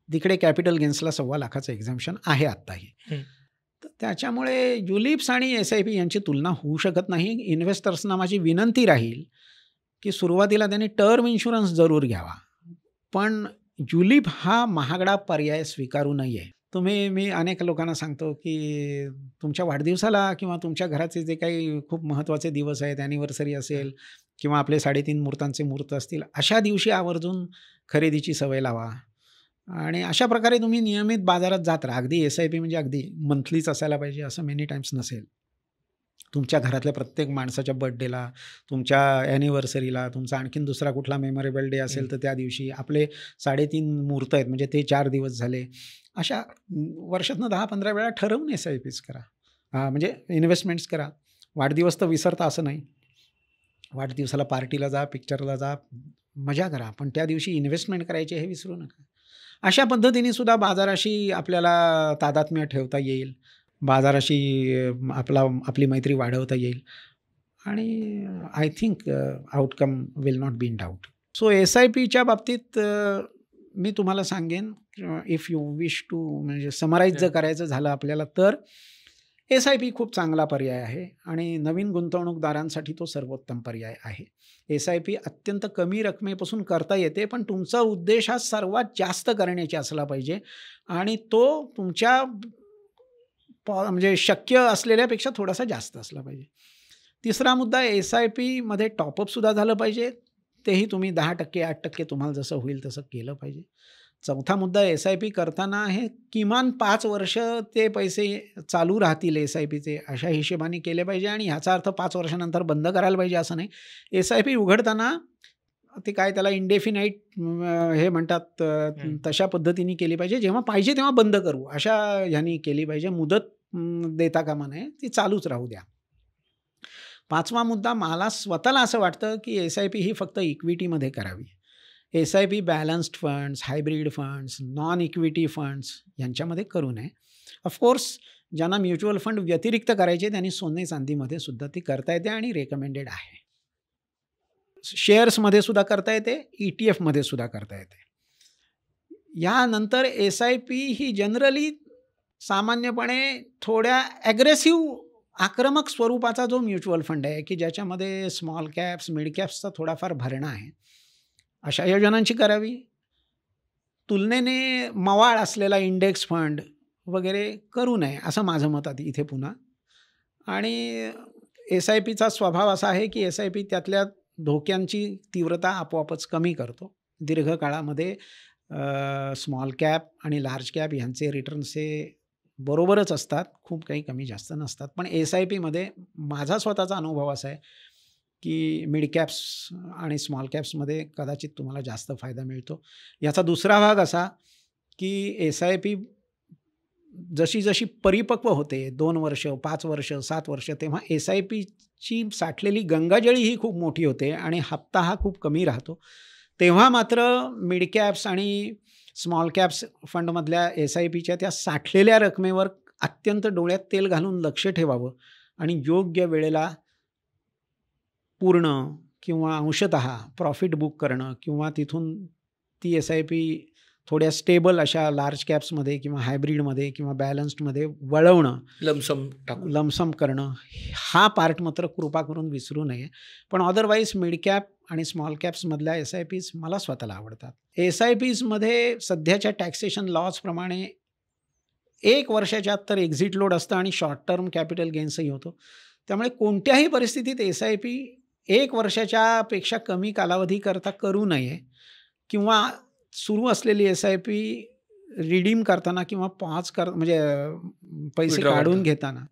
तिकडे कॅपिटल गेन्सला $1,25,000 एक्झाम्पशन आहे आत्ताही. तर त्याच्यामुळे युलिप्स आणि SIP यांची तुलना होऊ शकत नाही. इन्व्हेस्टर्सना माझी विनंती राहील की सुरुवातीला त्यांनी टर्म इन्शुरन्स जरूर घ्यावा, पण युलिप हा महागडा पर्याय स्वीकारू नये. मी अनेक लोकांना सांगतो की तुमच्या वाढदिवसाला किंवा तुमच्या घराचे जे काही खूप महत्त्वाचे दिवस आहेत, ॲनिव्हर्सरी असेल किंवा आपले 3.5 मुहूर्तांचे मुहूर्त असतील, अशा दिवशी आवर्जून खरेदीची सवय लावा. आणि अशा प्रकारे तुम्ही नियमित बाजारात जात राहा. अगदी SIP म्हणजे अगदी मंथलीच असायला पाहिजे असं मेनी टाईम्स नसेल. तुमच्या घरातल्या प्रत्येक माणसाच्या बर्थडेला, तुमच्या ॲनिव्हर्सरीला, तुमचा आणखीन दुसरा कुठला मेमोरेबल डे असेल तर त्या दिवशी आपले 3.5 मुहूर्त आहेत, म्हणजे ते 4 दिवस झाले. अशा वर्षातनं 10-15 वेळा ठरवून SIPs करा. म्हणजे इन्व्हेस्टमेंट्स करा. वाढदिवस तर विसरता असं नाही. वाढदिवसाला पार्टीला जा, पिक्चरला जा, मजा करा. पण त्या दिवशी इन्व्हेस्टमेंट करायची हे विसरू नका. अशा पद्धतीने सुद्धा बाजाराशी आपल्याला तादात्म्य ठेवता येईल. बाजाराशी आपली मैत्री वाढवता येईल आणि I think outcome will not be in doubt. So SIPच्या बाबतीत मी तुम्हाला सांगेन, इफ यू विश टू म्हणजे समराईज जर करायचं झालं आपल्याला, तर SIP खूप चांगला पर्याय आहे आणि नवीन गुंतवणूकदारांसाठी तो सर्वोत्तम पर्याय आहे. SIP अत्यंत कमी रकमेपासून करता येते, पण तुमचा उद्देश हा सर्वात जास्त करण्याचा असला पाहिजे आणि तो तुमच्या म्हणजे शक्य असलेल्यापेक्षा थोडासा जास्त असला पाहिजे. तिसरा मुद्दा, SIPमध्ये टॉपअपसुद्धा झालं पाहिजे. तेही तुम्ही 10%, 8% तुम्हाला जसं होईल तसं केलं पाहिजे. चौथा मुद्दा, SIP करताना हे किमान 5 वर्ष ते पैसे चालू राहतील SIPचे, अशा हिशेबाने केले पाहिजे आणि ह्याचा अर्थ 5 वर्षानंतर बंद करायला पाहिजे असं नाही. SIP उघडताना ते काय त्याला इंडेफिनाईट हे म्हणतात, तशा पद्धतीने केली पाहिजे. जेव्हा पाहिजे तेव्हा बंद करू अशा ह्यानी केली पाहिजे. मुदत देता कामा नये, ती चालूच राहू द्या. 5वा मुद्दा, मला स्वतःला असं वाटतं की SIP ही फक्त इक्विटीमध्ये करावी. SIP balanced funds, hybrid funds, non equity funds यांच्यामध्ये करू नये. ऑफकोर्स ज्यांना म्युच्युअल फंड व्यतिरिक्त करायचे त्यांनी सोने चांदीमध्ये सुद्धा ती करता येते आणि रेकमेंडेड आहे. शेअर्समध्ये सुद्धा करता येते, ETFमध्ये सुद्धा करता येते. यानंतर SIP ही जनरली सामान्यपणे थोड्या ॲग्रेसिव्ह आक्रमक स्वरूपाचा जो म्युच्युअल फंड आहे की ज्याच्यामध्ये स्मॉल कॅप्स, मिड कॅप्सचा थोडाफार भरणा आहे, अशा योजनांची करावी. तुलनेने मवाळ असलेला इंडेक्स फंड वगैरे करू नये असं माझं मत आहे इथे पुन्हा. आणि SIPचा स्वभाव असा आहे की SIP त्यातल्या धोक्यांची तीव्रता आपोआपच कमी करतो. दीर्घकाळामध्ये स्मॉल कॅप आणि लार्ज कॅप ह्यांचे रिटर्न्स हे बरोबरच असतात, खूप काही कमी जास्त नसतात. पण SIPमध्ये माझा स्वतःचा अनुभव असा आहे की मिड कॅप्स आणि स्मॉल कॅप्समध्ये कदाचित तुम्हाला जास्त फायदा मिळतो. याचा दुसरा भाग असा की SIP जशी जशी परिपक्व होते, 2 वर्ष, 5 वर्ष, 7 वर्ष, तेव्हा SIPची साठलेली गंगाजळी ही खूप मोठी होते आणि हप्ता हा खूप कमी राहतो. तेव्हा मात्र मिड कॅप्स आणि स्मॉल कॅप्स फंडमधल्या SIPच्या त्या साठलेल्या रकमेवर अत्यंत डोळ्यात तेल घालून लक्ष ठेवावं आणि योग्य वेळेला पूर्ण किंवा अंशतः प्रॉफिट बुक करणं किंवा तिथून ती SIP थोड्या स्टेबल अशा लार्ज कॅप्समध्ये किंवा हायब्रिडमध्ये किंवा बॅलन्स्डमध्ये वळवणं, लमसम करणं, हा पार्ट मात्र कृपा करून विसरू नये. पण अदरवाईज मिड कॅप आणि स्मॉल कॅप्समधल्या SIPs मला स्वतःला आवडतात. SIPsमध्ये सध्याच्या टॅक्सेशन लॉजप्रमाणे 1 वर्षाच्या आत तर एक्झिट लोड असतं आणि शॉर्ट टर्म कॅपिटल गेन्सही होतो. त्यामुळे कोणत्याही परिस्थितीत SIP 1 वर्षाच्या पेक्षा कमी कालावधीकरता करू नये किंवा सुरू असलेली SIP रिडीम करताना किंवा म्हणजे पैसे काढून घेताना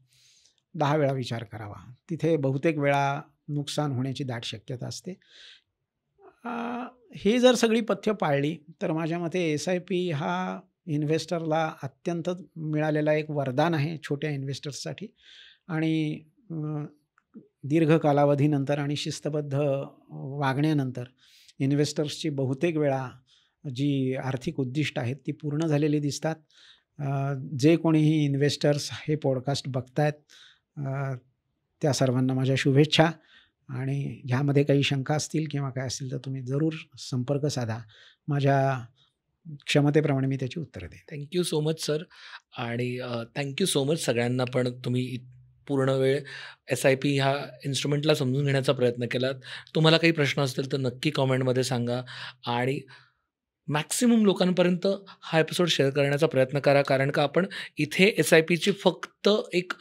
10 वेळा विचार करावा. तिथे बहुतेक वेळा नुकसान होण्याची दाट शक्यता असते. ही जर सगळी पथ्य पाळली तर माझ्या मते SIP हा इन्व्हेस्टरला अत्यंत मिळालेला एक वरदान आहे छोट्या इन्व्हेस्टर्ससाठी. आणि दीर्घ कालावधीनंतर आणि शिस्तबद्ध वागण्यानंतर इन्व्हेस्टर्सची बहुतेक वेळा जी आर्थिक उद्दिष्ट आहेत ती पूर्ण झालेली दिसतात. जे कोणीही इन्व्हेस्टर्स हे पॉडकास्ट बघतायत त्या सर्वांना माझ्या शुभेच्छा. आणि ह्यामध्ये काही शंका असतील किंवा काय असतील तर तुम्ही जरूर संपर्क साधा. माझ्या क्षमतेप्रमाणे मी त्याची उत्तरं देईन. Thank you so much sir. आणि थँक्यू सो मच सगळ्यांना पण तुम्ही पूर्ण वेळ SIP ह्या इन्स्ट्रुमेंटला समजून घेण्याचा प्रयत्न केलात. तुम्हाला काही प्रश्न असतील तर नक्की कॉमेंटमध्ये सांगा आणि मॅक्सिमम लोकांपर्यंत हा एपिसोड शेअर करण्याचा प्रयत्न करा. कारण का आपण इथे SIPची फक्त एक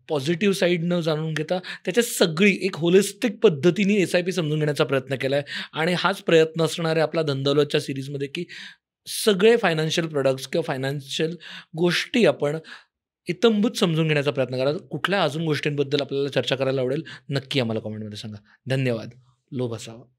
पॉझिटिव्ह साईड न जाणून घेता त्याच्यात सगळी एक होलिस्टिक पद्धतीने SIP समजून घेण्याचा प्रयत्न केला आहे. आणि हाच प्रयत्न असणार आहे आपला धनदौलतच्या सिरीजमध्ये की सगळे फायनान्शियल प्रोडक्ट्स किंवा फायनान्शियल गोष्टी आपण इत्थंभूत समजून घेण्याचा प्रयत्न करा. कुठल्या अजून गोष्टींबद्दल आपल्याला चर्चा करायला आवडेल, नक्की आम्हाला कमेंटमध्ये सांगा. धन्यवाद. लोभ असावा.